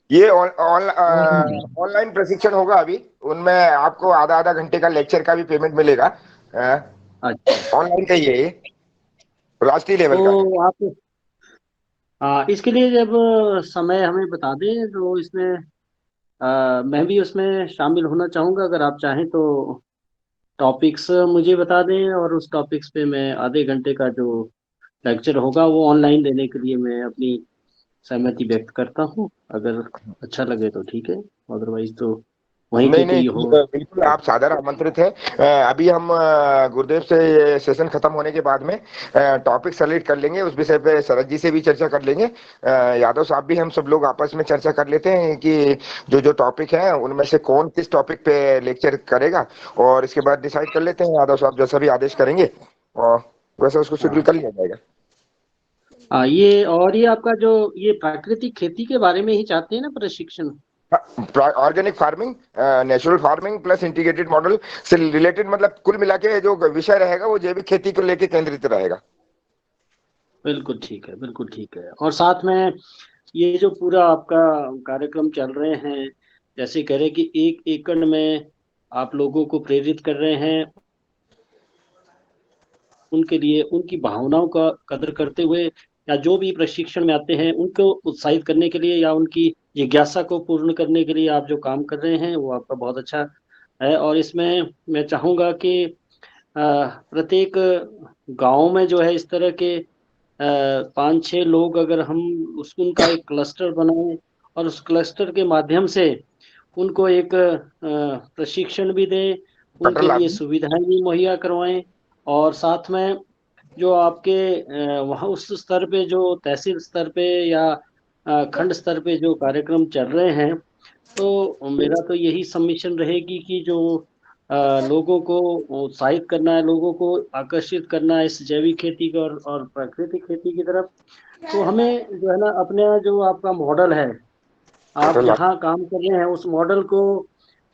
[SPEAKER 6] ये ऑनलाइन प्रशिक्षण होगा अभी। उनमें आपको आधा आधा घंटे का लेक्चर का भी पेमेंट मिलेगा।
[SPEAKER 7] अच्छा,
[SPEAKER 6] ऑनलाइन का ही है ये, राष्ट्रीय लेवल का है।
[SPEAKER 7] तो आप, हाँ, इसके लिए जब समय हमें बता दें तो इसमें मैं भी उसमें शामिल होना चाहूँगा, अगर आप चाहें तो। टॉपिक्स मुझे बता दें और उस टॉपिक्स पे मैं आधे घंटे का जो लेक्चर होगा वो ऑनलाइन देने के लिए मैं अपनी सहमति व्यक्त करता हूँ। अगर अच्छा लगे तो ठीक है, अदरवाइज तो वहीं
[SPEAKER 6] नहीं
[SPEAKER 7] पे
[SPEAKER 6] नहीं,
[SPEAKER 7] कोई हो
[SPEAKER 6] बिल्कुल
[SPEAKER 7] तो।
[SPEAKER 6] आप सादर आमंत्रित हैं। अभी हम गुरुदेव से ये सेशन खत्म होने के बाद में टॉपिक सेलेक्ट कर लेंगे, उस विषय पे शरद जी से भी चर्चा कर लेंगे। यादव साहब भी, हम सब लोग आपस में चर्चा कर लेते हैं कि जो जो टॉपिक है उनमें से कौन किस टॉपिक पे लेक्चर करेगा, और इसके बाद डिसाइड कर लेते हैं। यादव साहब जैसा भी आदेश करेंगे और वैसे उसको शेड्यूल
[SPEAKER 7] हाँ,
[SPEAKER 6] कर लिया जाएगा।
[SPEAKER 7] ये और ये आपका जो ये प्राकृतिक खेती के बारे में ही चाहते हैं ना प्रशिक्षण?
[SPEAKER 6] Organic farming, natural farming plus integrated model से रिलेटेड, मतलब कुल मिला के जो विषय रहेगा वो जैविक खेती को लेके केंद्रित रहेगा।
[SPEAKER 7] बिल्कुल ठीक है, बिल्कुल ठीक है। और साथ में ये जो पूरा आपका कार्यक्रम चल रहे हैं, जैसे कह रहे कि 1 एकड़ में आप लोगों को प्रेरित कर रहे हैं, उनके लिए उनकी भावनाओं का कदर करते हुए, या जो भी प्रशिक्षण में आते हैं उनको उत्साहित करने के लिए या उनकी जिज्ञासा को पूर्ण करने के लिए आप जो काम कर रहे हैं वो आपका बहुत अच्छा है। और इसमें मैं चाहूँगा कि प्रत्येक गांव में जो है इस तरह के 5-6 लोग, अगर हम उनका एक क्लस्टर बनाएं और उस क्लस्टर के माध्यम से उनको एक प्रशिक्षण भी दें,
[SPEAKER 6] कटर
[SPEAKER 7] उनके लिए
[SPEAKER 6] लादूं।
[SPEAKER 7] सुविधाएं भी मुहैया करवाएं। और साथ में जो आपके वहाँ उस स्तर पे, जो तहसील स्तर पे या खंड स्तर पे जो कार्यक्रम चल रहे हैं, तो मेरा तो यही सबमिशन रहेगी कि जो लोगों को उत्साहित करना है, लोगों को आकर्षित करना है इस जैविक खेती की और प्राकृतिक खेती की तरफ। तो हमें जो है ना, अपने जो आपका मॉडल है, आप
[SPEAKER 6] कटर लादूं।
[SPEAKER 7] जहाँ काम कर रहे हैं उस मॉडल को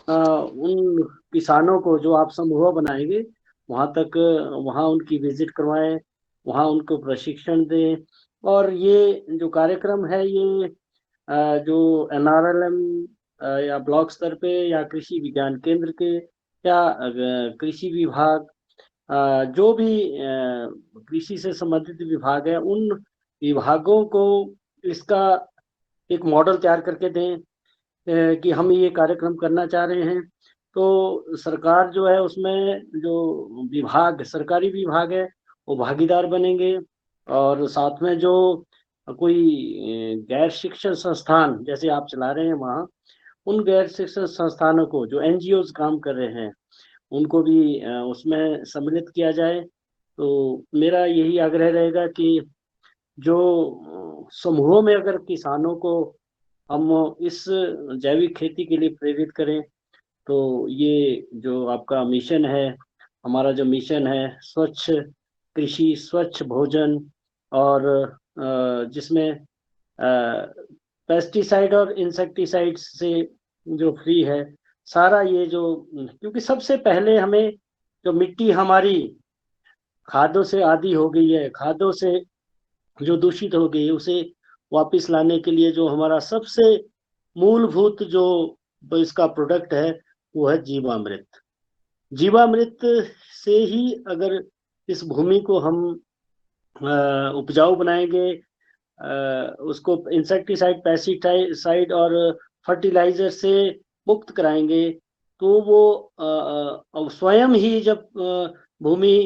[SPEAKER 7] उन किसानों को जो आप समूह बनाएंगे वहाँ तक, वहाँ उनकी विजिट करवाएं, वहाँ उनको प्रशिक्षण दें। और ये जो कार्यक्रम है ये जो NRLM या ब्लॉक स्तर पे या कृषि विज्ञान केंद्र के या कृषि विभाग, जो भी कृषि से संबंधित विभाग है, उन विभागों को इसका एक मॉडल तैयार करके दें कि हम ये कार्यक्रम करना चाह रहे हैं। तो सरकार जो है उसमें जो विभाग, सरकारी विभाग है, वो भागीदार बनेंगे। और साथ में जो कोई गैर शिक्षण संस्थान जैसे आप चला रहे हैं वहाँ, उन गैर शिक्षण संस्थानों को, जो NGOs काम कर रहे हैं, उनको भी उसमें सम्मिलित किया जाए। तो मेरा यही आग्रह रहेगा कि जो समूहों में अगर किसानों को हम इस जैविक खेती के लिए प्रेरित करें, तो ये जो आपका मिशन है, हमारा जो मिशन है स्वच्छ कृषि स्वच्छ भोजन, और जिसमें पेस्टिसाइड और इंसेक्टिसाइड से जो फ्री है, सारा ये जो, क्योंकि सबसे पहले हमें जो मिट्टी हमारी खादों से आदी हो गई है, खादों से जो दूषित हो गई है, उसे वापस लाने के लिए जो हमारा सबसे मूलभूत जो इसका प्रोडक्ट है वो है जीवामृत। जीवामृत से ही अगर इस भूमि को हम उपजाऊ बनाएंगे, उसको इंसेक्टिसाइड पेस्टिसाइड और फर्टिलाइजर से मुक्त कराएंगे, तो वो स्वयं ही जब भूमि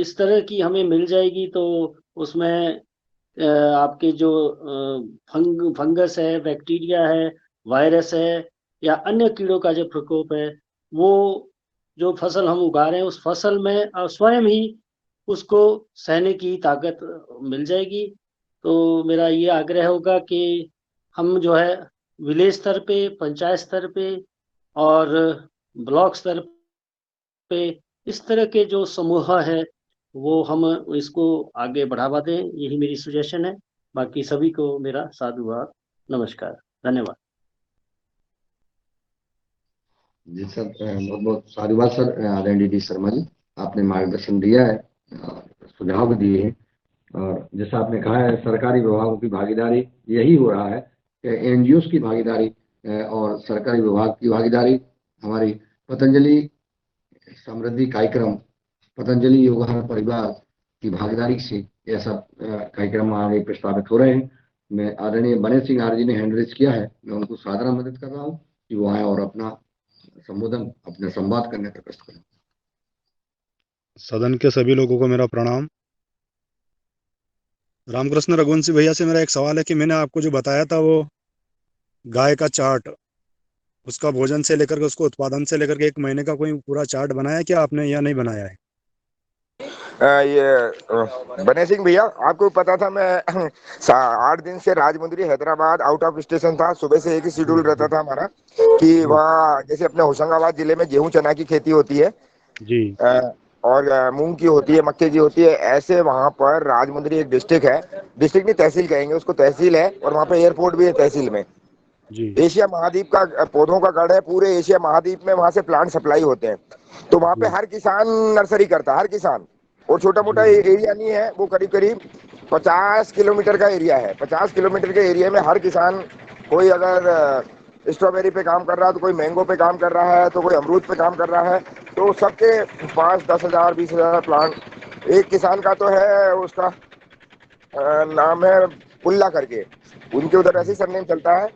[SPEAKER 7] इस तरह की हमें मिल जाएगी, तो उसमें आपके जो फंगस है, बैक्टीरिया है, वायरस है, या अन्य कीड़ों का जो प्रकोप है, वो जो फसल हम उगा रहे हैं उस फसल में स्वयं ही उसको सहने की ताकत मिल जाएगी। तो मेरा ये आग्रह होगा कि हम जो है विलेज स्तर पे, पंचायत स्तर पे और ब्लॉक स्तर पे इस तरह के जो समूह है वो हम इसको आगे बढ़ावा दें, यही मेरी सजेशन है। बाकी सभी को मेरा साधुवाद, नमस्कार, धन्यवाद।
[SPEAKER 2] जी सर, बहुत बहुत साधुवाद सर RNDD शर्मा जी। आपने मार्गदर्शन दिया है, सुझाव भी दिए हैं। और जैसा आपने कहा है, सरकारी विभागों की भागीदारी यही हो रहा है कि एनजीओ की भागीदारी और सरकारी विभाग की भागीदारी, हमारी पतंजलि समृद्धि कार्यक्रम, पतंजलि योगाहार परिवार की भागीदारी से यह सब कार्यक्रम आगे प्रस्तावित हो रहे हैं। मैं आदरणीय बने सिंह आर्य जी ने हैंड रेज किया है, मैं उनको सादर मदद कर रहा हूँ कि वो आए और अपना संबोधन, अपने संवाद करने का कष्ट करें।
[SPEAKER 8] सदन के सभी लोगों को मेरा प्रणाम। रामकृष्ण रघुवंशी भैया से मेरा एक सवाल है कि मैंने आपको जो बताया था वो गाय का चार्ट, उसका भोजन से लेकर के उसको उत्पादन से लेकर के 1 महीने का कोई पूरा चार्ट बनाया क्या आपने या नहीं बनाया है?
[SPEAKER 6] बने सिंह भैया, आपको पता था मैं 8 दिन से Rajahmundry Hyderabad out of station था। सुबह से एक ही शेड्यूल रहता था हमारा कि वहाँ जैसे अपने होशंगाबाद जिले में गेहूं चना की खेती होती है
[SPEAKER 8] जी।
[SPEAKER 6] और मूंग की होती है, मक्के की होती है, ऐसे वहाँ पर राजमुंदरी एक डिस्ट्रिक्ट है, डिस्ट्रिक्ट नहीं तहसील कहेंगे उसको, तहसील है, और वहाँ पे एयरपोर्ट भी है तहसील में।
[SPEAKER 8] जी।
[SPEAKER 6] एशिया महाद्वीप का पौधों का गढ़ है, पूरे एशिया महाद्वीप में वहां से प्लांट सप्लाई होते हैं। तो वहां पे हर किसान नर्सरी करता है, हर किसान, और छोटा मोटा एरिया नहीं है वो, करीब करीब 50 किलोमीटर का एरिया है। 50 किलोमीटर के एरिया में हर किसान, कोई अगर स्ट्रॉबेरी पे काम कर रहा है तो कोई मैंगो पे काम कर रहा है तो कोई अमरूद पे काम कर रहा है, तो सबके 5-10 हजार 20 हजार प्लांट। एक किसान का तो है, उसका नाम है पुल्ला करके, उनके उधर ऐसे ही सरनेम चलता है।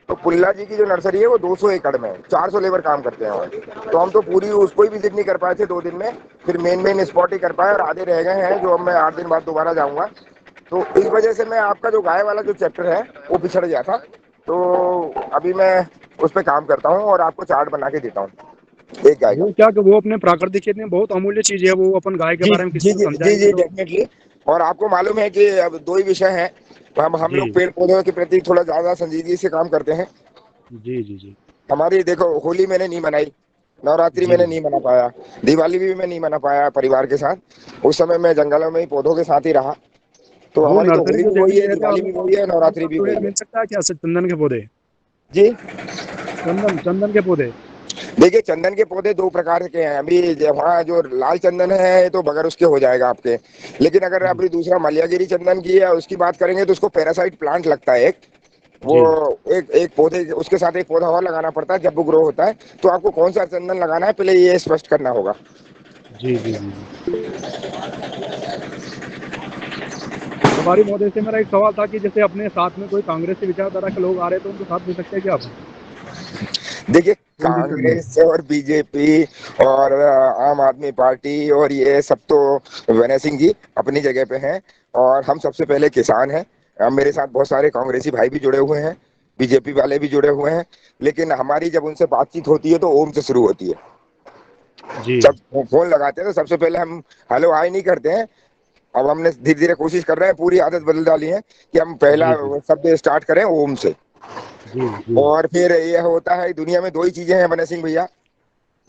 [SPEAKER 6] तो पुल्ला जी की जो नर्सरी है वो 200 एकड़ में, 400 लेबर काम करते हैं वहाँ। तो हम तो पूरी उसको ही विजिट नहीं कर पाए थे 2 दिन में, फिर मेन स्पॉट ही कर पाए, और आधे रह गए हैं जो अब मैं 8 दिन बाद दोबारा जाऊंगा। तो इस वजह से मैं आपका जो गाय वाला जो चैप्टर है वो पिछड़ गया था। तो अभी मैं उस पर काम करता हूँ और आपको चार्ट बना के देता हूँ एक गाय का।
[SPEAKER 8] वो क्या कि वो अपने प्राकृतिक खेती में बहुत अमूल्य चीज है, वो अपन गाय के
[SPEAKER 6] जी
[SPEAKER 8] बारे में
[SPEAKER 6] जी
[SPEAKER 8] किसी को
[SPEAKER 6] जी जी
[SPEAKER 8] समझाएंगे
[SPEAKER 6] जी
[SPEAKER 8] तो।
[SPEAKER 6] डेफिनेटली। और आपको मालूम है कि अब 2 ही विषय हैं, हम
[SPEAKER 8] जी
[SPEAKER 6] लोग पेड़ पौधों के प्रति थोड़ा ज्यादा संजीदगी से काम करते हैं।
[SPEAKER 8] जी जी जी
[SPEAKER 6] हमारी देखो, होली मैंने नहीं मनाई, नवरात्रि
[SPEAKER 8] जी
[SPEAKER 6] मैंने नहीं मना पाया, दिवाली भी मैं नहीं मना पाया परिवार के साथ। उस समय मैं जंगलों में ही पौधों के साथ ही रहा। तो
[SPEAKER 8] वो
[SPEAKER 6] हमारी तो
[SPEAKER 8] नर्सरी
[SPEAKER 6] होली
[SPEAKER 8] जो
[SPEAKER 6] भी
[SPEAKER 8] लेने
[SPEAKER 6] वही है,
[SPEAKER 8] गए थे आप,
[SPEAKER 6] दिवाली भी वही है, नवरात्रि भी
[SPEAKER 8] पेड़
[SPEAKER 6] वही है।
[SPEAKER 8] मिल सकता है क्या चंदन के पौधे?
[SPEAKER 6] जी
[SPEAKER 8] चंदन के पौधे।
[SPEAKER 6] देखिए, चंदन के पौधे 2 प्रकार के हैं। अभी वहाँ जो लाल चंदन है ये तो बगैर उसके हो जाएगा आपके, लेकिन अगर अभी दूसरा मलयागिरी चंदन की है उसकी बात करेंगे तो उसको पैरासाइट प्लांट लगता है एक, वो
[SPEAKER 8] जी
[SPEAKER 6] एक एक पौधे, उसके साथ एक पौधा और लगाना पड़ता है जब वो ग्रो होता है। तो आपको कौन सा चंदन लगाना है पहले ये स्पष्ट करना होगा।
[SPEAKER 8] जी जी जी जी। प्रभारी महोदय से मेरा एक सवाल था कि जैसे अपने साथ में कोई कांग्रेस के विचारधारा के लोग आ रहे हैं तो उनको साथ दे सकते हैं क्या आप?
[SPEAKER 6] देखिए,
[SPEAKER 2] कोई दिक्कत नहीं।
[SPEAKER 6] कांग्रेस और बीजेपी और आम आदमी पार्टी और ये सब तो विनय सिंह जी अपनी जगह पे हैं, और हम सबसे पहले किसान हैं। मेरे साथ बहुत सारे कांग्रेसी भाई भी जुड़े हुए हैं, बीजेपी वाले भी जुड़े हुए हैं, लेकिन हमारी जब उनसे बातचीत होती है तो ओम से शुरू होती है।
[SPEAKER 8] जी
[SPEAKER 6] जब फोन लगाते हैं तो सबसे पहले हम हेलो हाय नहीं करते हैं। अब हमने धीरे धीरे कोशिश कर रहे हैं, पूरी आदत बदल डाली है कि हम पहला
[SPEAKER 8] जी जी
[SPEAKER 6] शब्द स्टार्ट करें ओम से।
[SPEAKER 8] जी जी।
[SPEAKER 6] और फिर यह होता है, दुनिया में 2 ही चीजें हैं बने सिंह भैया,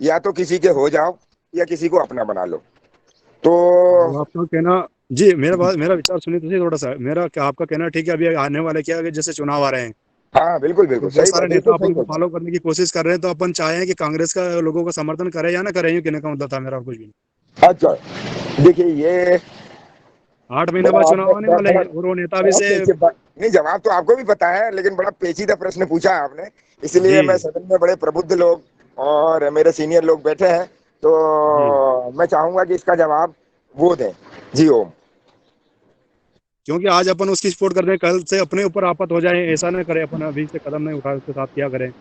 [SPEAKER 6] या तो किसी के हो जाओ या किसी को अपना बना लो। तो
[SPEAKER 8] वो आपका कहना, जी मेरा विचार सुनिए तो सही थोड़ा सा। मेरा क्या आपका कहना ठीक है, अभी आने वाले क्या है कि जैसे चुनाव आ रहे हैं
[SPEAKER 6] हाँ, बिल्कुल
[SPEAKER 8] तो
[SPEAKER 6] बिल्कुल
[SPEAKER 8] बहुत
[SPEAKER 6] सही
[SPEAKER 8] सारे
[SPEAKER 6] बात,
[SPEAKER 8] नेता
[SPEAKER 6] बिल्कुल सही
[SPEAKER 8] अपन को
[SPEAKER 6] बोलते हैं।
[SPEAKER 8] फॉलो करने की कोशिश कर रहे हैं, तो अपन चाहें कि कांग्रेस का लोगों का समर्थन करे या ना करे, यूं कहने का मतलब था मेरा, और कुछ भी नहीं।
[SPEAKER 6] अच्छा, देखिए ये
[SPEAKER 8] 8 महीने बाद
[SPEAKER 6] बड़ा
[SPEAKER 8] चुनाव
[SPEAKER 6] आपने
[SPEAKER 8] आने
[SPEAKER 6] बड़ा
[SPEAKER 8] वाले
[SPEAKER 6] बड़ा
[SPEAKER 8] हैं और वो नेता भी
[SPEAKER 6] बड़ा
[SPEAKER 8] से।
[SPEAKER 6] नहीं, जवाब तो आपको भी पता है, लेकिन बड़ा पेचीदा प्रश्न पूछा है आपने, इसलिए मैं
[SPEAKER 8] जी
[SPEAKER 6] सदन में बड़े प्रबुद्ध लोग और मेरे सीनियर लोग बैठे हैं,
[SPEAKER 8] जी।
[SPEAKER 6] तो मैं चाहूंगा कि इसका जवाब वो दें। जी ओम।
[SPEAKER 8] क्योंकि आज अपन उसकी सपोर्ट कर रहे हैं, कल से अपने ऊपर आफत हो जाए, ऐसा ना करें अपन, अभी से कदम नहीं उठाए उसके साथ क्या करें,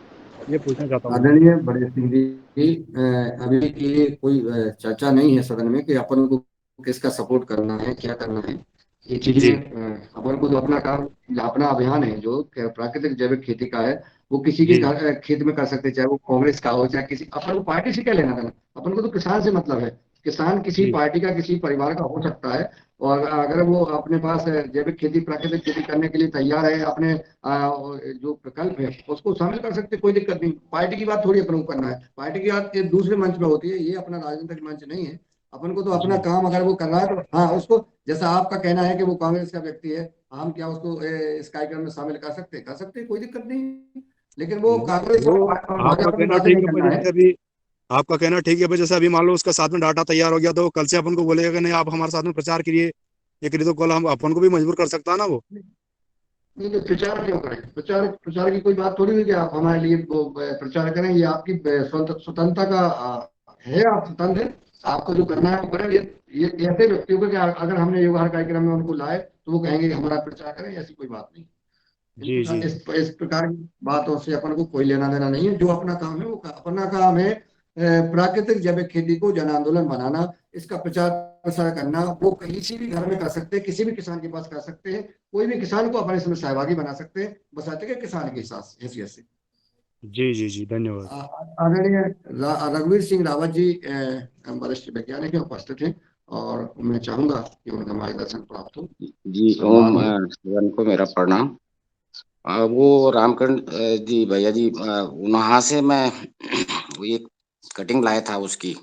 [SPEAKER 8] ये पूछना चाहता हूँ मैं।
[SPEAKER 2] आदरणीय बड़े सिंह जी, अभी के लिए कोई चर्चा नहीं है सदन में कि अपन को किसका सपोर्ट करना है, क्या करना है। ये चीजें
[SPEAKER 8] जी
[SPEAKER 2] अपन को तो अपना काम, अपना अभियान है जो प्राकृतिक जैविक खेती का है, वो किसी के
[SPEAKER 8] जी
[SPEAKER 2] खेत में कर सकते, चाहे वो कांग्रेस का हो चाहे किसी, अपन को पार्टी से क्या लेना देना, अपन को तो किसान से मतलब है। किसान किसी
[SPEAKER 8] जी
[SPEAKER 2] पार्टी का, किसी परिवार का हो सकता है, और अगर वो अपने पास जैविक खेती, प्राकृतिक खेती करने के लिए तैयार है, अपने जो प्रकल्प है उसको शामिल कर सकते, कोई दिक्कत नहीं। पार्टी की बात थोड़ी अपन को करना है, पार्टी की बात एक दूसरे मंच में होती है, ये अपना राजनीतिक मंच नहीं है। अपन को तो अपना
[SPEAKER 8] जी
[SPEAKER 2] काम अगर वो कर रहा है तो हाँ, उसको, जैसा आपका कहना है कि वो कांग्रेस का व्यक्ति है, हम क्या उसको इस कार्यक्रम में शामिल कर सकते, कोई दिक्कत नहीं। लेकिन वो कांग्रेस
[SPEAKER 8] वो
[SPEAKER 2] और
[SPEAKER 8] आपका
[SPEAKER 2] भाजपा में
[SPEAKER 8] कहना
[SPEAKER 2] बातें
[SPEAKER 8] ठीक
[SPEAKER 2] नहीं
[SPEAKER 8] है, पर
[SPEAKER 2] करना है।
[SPEAKER 8] जैसे अभी आपका कहना ठीक है भाई। जैसे अभी मान लो उसका साथ में डाटा तैयार हो गया तो कल से अपन को बोलेगा कि नहीं आप हमारे साथ में प्रचार करिए ये करिए, तो कल हम अपन को भी मजबूर कर सकता है ना वो।
[SPEAKER 2] नहीं तो प्रचार क्यों करें? प्रचार प्रचार की कोई बात थोड़ी हुई कि आप हमारे लिए वो प्रचार करें। ये आपकी स्वतंत्रता का है, आप स्वतंत्र हैं, आपको जो करना है वो करें। ये ऐसे व्यक्तियों को कि अगर हमने योगाहार कार्यक्रम में उनको लाए तो वो कहेंगे कि हमारा प्रचार करें, ऐसी कोई बात नहीं।
[SPEAKER 8] जी जी।
[SPEAKER 2] इस प्रकार की बातों से अपन को कोई लेना देना नहीं है। जो अपना काम है वो अपना काम है, प्राकृतिक जैविक खेती को जन आंदोलन बनाना, इसका प्रचार प्रसार करना। वो किसी भी घर में कर सकते हैं, किसी भी किसान के पास कर सकते हैं, कोई भी किसान को अपने इसमें सहभागी बना सकते हैं, बसाते कि किसान के हैसियत से।
[SPEAKER 8] जी जी जी धन्यवाद।
[SPEAKER 2] आदरणीय रघुवीर सिंह रावत जी वरिष्ठ वैज्ञानिक हैं, उपस्थित हैं, और मैं चाहूंगा कि उनका मार्गदर्शन प्राप्त हो।
[SPEAKER 9] जी ओम सदन को मेरा प्रणाम। वो रामकरण जी भैया जी, वहाँ से मैं वो एक कटिंग लाया था उसकी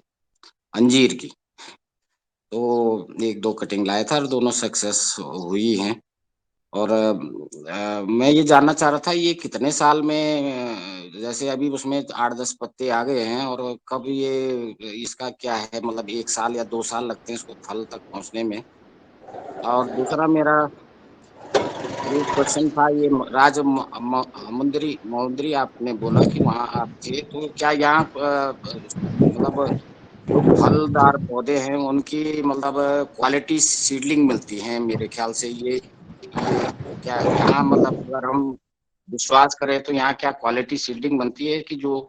[SPEAKER 9] अंजीर की, तो एक दो कटिंग लाया था और दोनों सक्सेस हुई हैं। और मैं ये जानना चाह रहा था ये कितने साल में जैसे अभी उसमें 8-10 पत्ते आ गए हैं, और कब ये इसका क्या है, मतलब 1 साल या 2 साल लगते हैं इसको फल तक पहुंचने में? और दूसरा मेरा एक क्वेश्चन था, ये मुंदरी मुंदरी आपने बोला कि वहाँ आप थे, तो क्या यहाँ मतलब जो फलदार पौधे हैं उनकी मतलब क्वालिटी सीडलिंग मिलती है? मेरे ख्याल से ये क्या यहाँ मतलब अगर हम विश्वास करें तो यहाँ क्या क्वालिटी सीडलिंग बनती है कि जो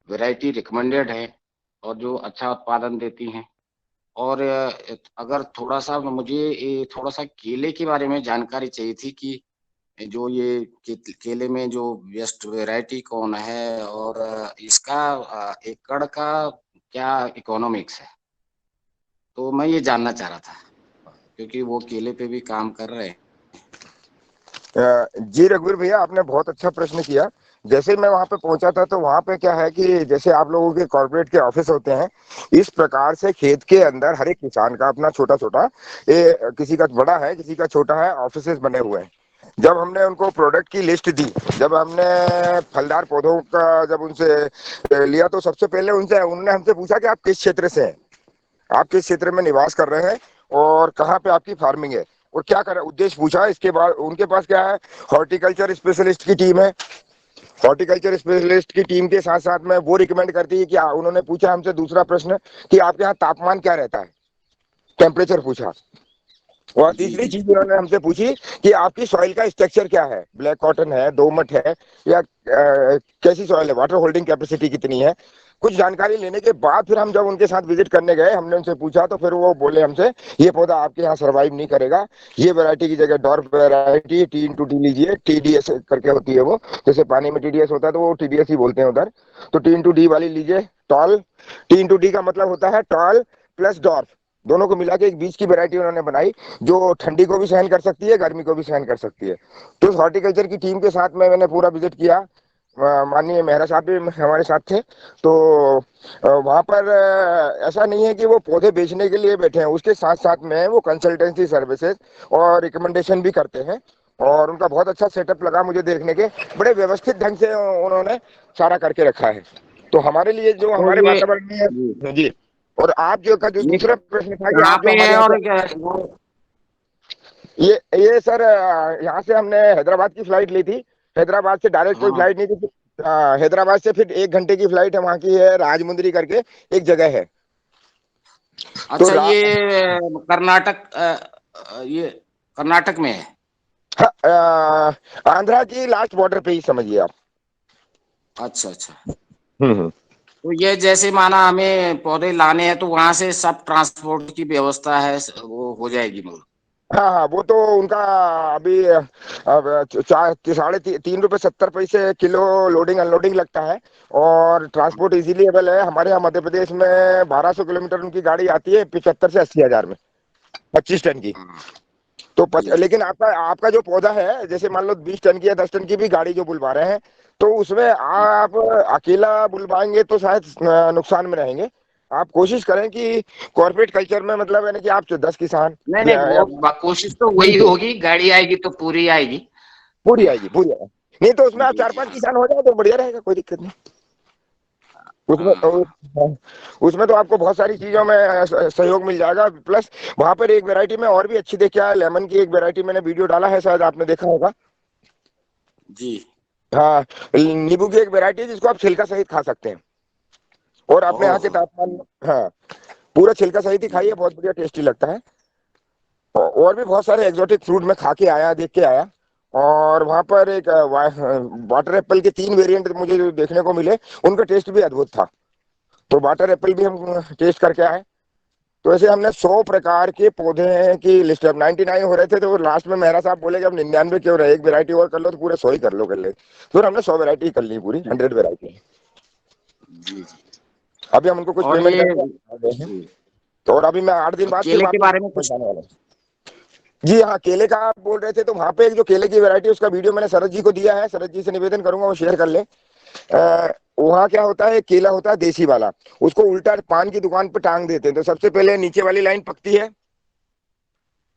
[SPEAKER 9] वैरायटी रिकमेंडेड है और जो अच्छा उत्पादन देती हैं? और अगर थोड़ा सा मुझे थोड़ा सा केले के बारे में जानकारी चाहिए थी कि जो ये केले में जो बेस्ट वैरायटी कौन है, और इसका एकड़ का क्या इकोनॉमिक्स है, तो मैं ये जानना चाह रहा था क्योंकि वो केले पे भी काम कर रहे हैं।
[SPEAKER 6] जी रघुवीर भैया, आपने बहुत अच्छा प्रश्न किया। जैसे मैं वहां पे पहुंचा था तो वहां पे क्या है कि जैसे आप लोगों के कॉर्पोरेट के ऑफिस होते हैं, इस प्रकार से खेत के अंदर हर एक किसान का अपना छोटा छोटा, ये किसी का बड़ा है किसी का छोटा है, ऑफिस बने हुए हैं। जब हमने उनको प्रोडक्ट की लिस्ट दी, जब हमने फलदार पौधों का जब उनसे लिया, तो सबसे पहले उन्होंने हमसे पूछा कि आप किस क्षेत्र से हैं, आप किस क्षेत्र में निवास कर रहे हैं और कहाँ पे आपकी फार्मिंग है और क्या कर उद्देश्य पूछा। इसके बाद उनके पास क्या है, हॉर्टिकल्चर स्पेशलिस्ट की टीम है। हॉर्टिकल्चर स्पेशलिस्ट की टीम के साथ साथ में वो रिकमेंड करती है कि उन्होंने पूछा हमसे दूसरा प्रश्न कि आपके यहाँ तापमान क्या रहता है, टेम्परेचर पूछा। और तीसरी चीज उन्होंने हमसे पूछी कि आपकी सॉइल का स्ट्रक्चर क्या है, ब्लैक कॉटन है, दोमट है, या कैसी सॉइल है, वाटर होल्डिंग कैपेसिटी कितनी है। कुछ जानकारी लेने के बाद फिर हम जब उनके साथ विजिट करने गए, हमने उनसे पूछा तो फिर वो बोले हमसे ये पौधा आपके यहाँ सर्वाइव नहीं करेगा, ये वैरायटी की जगह डॉर्फ वैरायटी T*T लीजिए, TDS करके होती है वो, जैसे पानी में TDS होता है तो वो TDS ही बोलते हैं उधर, तो T*D वाली लीजिए। टॉल, T*D का मतलब होता है टॉल प्लस डॉर्फ, दोनों को मिला के एक बीच की वैरायटी उन्होंने बनाई जो ठंडी को भी सहन कर सकती है, गर्मी को भी सहन कर सकती है। तो उस हॉर्टिकल्चर की टीम के साथ में मैंने पूरा विजिट किया, माननीय मेहरा साहब भी हमारे साथ थे। तो वहां पर ऐसा नहीं है कि वो पौधे बेचने के लिए बैठे हैं, उसके साथ साथ में वो कंसल्टेंसी सर्विसेज और रिकमेंडेशन भी करते हैं। और उनका बहुत अच्छा सेटअप लगा मुझे देखने के, बड़े व्यवस्थित ढंग से उन्होंने सारा करके रखा है। तो हमारे लिए जो
[SPEAKER 9] तो
[SPEAKER 6] हमारे
[SPEAKER 9] ये
[SPEAKER 6] वातावरण में जी। और आप जो का जो
[SPEAKER 9] ये
[SPEAKER 6] दूसरा प्रश्न था कि
[SPEAKER 9] कहाँ
[SPEAKER 6] आप जो
[SPEAKER 9] पे
[SPEAKER 6] हमारे
[SPEAKER 9] है,
[SPEAKER 6] यहाँ
[SPEAKER 9] और
[SPEAKER 6] से,
[SPEAKER 9] वो
[SPEAKER 6] ये सर यहाँ से हमने हैदराबाद की फ्लाइट ली थी। हैदराबाद से डायरेक्ट कोई
[SPEAKER 9] हाँ,
[SPEAKER 6] फ्लाइट नहीं थी। हैदराबाद से फिर 1 घंटे की फ्लाइट है, वहाँ की है राजमुंदरी करके एक जगह है। तो
[SPEAKER 9] अच्छा, ये कर्नाटक ये कर्नाटक में है?
[SPEAKER 6] आंध्रा की लास्ट बॉर्डर पे ही समझिए आप।
[SPEAKER 9] अच्छा अच्छा।
[SPEAKER 6] हम्म।
[SPEAKER 9] तो ये जैसे माना हमें पौधे लाने हैं तो वहां से सब ट्रांसपोर्ट की व्यवस्था है, वो हो जाएगी मतलब?
[SPEAKER 6] हाँ हाँ, वो तो उनका अभी अब 3.70 रुपए किलो लोडिंग अनलोडिंग लगता है, और ट्रांसपोर्ट इजीली अवेल है। हमारे यहाँ मध्य प्रदेश में 1200 किलोमीटर उनकी गाड़ी आती है 75 से 80 हजार में, 25 टन की।
[SPEAKER 9] हाँ,
[SPEAKER 6] तो
[SPEAKER 9] जी जी।
[SPEAKER 6] लेकिन आपका आपका जो पौधा है, जैसे मान लो 20 टन की या 10 टन की भी गाड़ी जो बुलवा रहे हैं, तो उसमें आप अकेला बुलवाएंगे तो शायद नुकसान में रहेंगे। आप कोशिश करें कि कॉर्पोरेट कल्चर में मतलब है ना कि आप 10 किसान
[SPEAKER 9] नहीं नहीं,
[SPEAKER 6] या
[SPEAKER 9] वो कोशिश तो वही
[SPEAKER 6] मिलके,
[SPEAKER 9] होगी, गाड़ी आएगी तो पूरी आएगी।
[SPEAKER 6] पूरी आएगी पूरी आएगी। नहीं तो उसमें आप
[SPEAKER 9] जी जी।
[SPEAKER 6] 4-5 किसान हो जाए तो बढ़िया रहेगा, कोई दिक्कत नहीं। उसमें
[SPEAKER 9] हाँ
[SPEAKER 6] उसमें तो आपको बहुत सारी चीजों में सहयोग मिल जाएगा। प्लस वहां पर एक वैरायटी में और भी अच्छी देख के आया, लेमन की एक वैरायटी मैंने वीडियो डाला है, शायद आपने देखा होगा।
[SPEAKER 9] जी।
[SPEAKER 6] हाँ, नींबू की एक वैरायटी है जिसको आप छिलका सहित खा सकते हैं, और अपने यहाँ के
[SPEAKER 9] ओह।
[SPEAKER 6] तापमान में, हाँ, पूरा छिलका सहित ही खाइए, बहुत बढ़िया टेस्टी लगता है। और भी बहुत सारे एग्जोटिक फ्रूट में खा के आया, देख के आया। और वहां पर एक वाटर एप्पल के 3 वेरिएंट मुझे जो देखने को मिले, उनका टेस्ट भी अद्भुत था। तो वाटर एप्पल भी हम टेस्ट करके आए। तो ऐसे हमने 100 प्रकार के पौधे की लिस्ट, अब 99 हो रहे थे, तो लास्ट में मेहरा साहब बोले कि अब 99 क्यों रहे, एक वैरायटी और कर लो, तो पूरे 100 ही कर ले। फिर हमने 100 वैरायटी कर ली, पूरी 100 वैरायटी।
[SPEAKER 9] जी जी।
[SPEAKER 6] अभी हम उनको कुछ
[SPEAKER 9] और
[SPEAKER 6] पेमेंट
[SPEAKER 9] ये
[SPEAKER 6] करके आ गए हैं।
[SPEAKER 9] जी,
[SPEAKER 6] तो और अभी मैं 8 दिन
[SPEAKER 9] और
[SPEAKER 6] बाद फिर
[SPEAKER 9] केले के
[SPEAKER 6] वापस
[SPEAKER 9] बारे में कुछ।
[SPEAKER 6] जाने वाला हूँ। जी हाँ, केले का आप बोल रहे थे, तो वहां पे एक जो केले की वैरायटी, उसका वीडियो मैंने शरद जी को दिया है। शरद जी से निवेदन करूंगा वो शेयर कर ले। वहाँ क्या होता है, केला होता है देसी वाला, उसको उल्टा पान की दुकान पे टांग देते हैं। तो सबसे पहले नीचे वाली लाइन पकती है,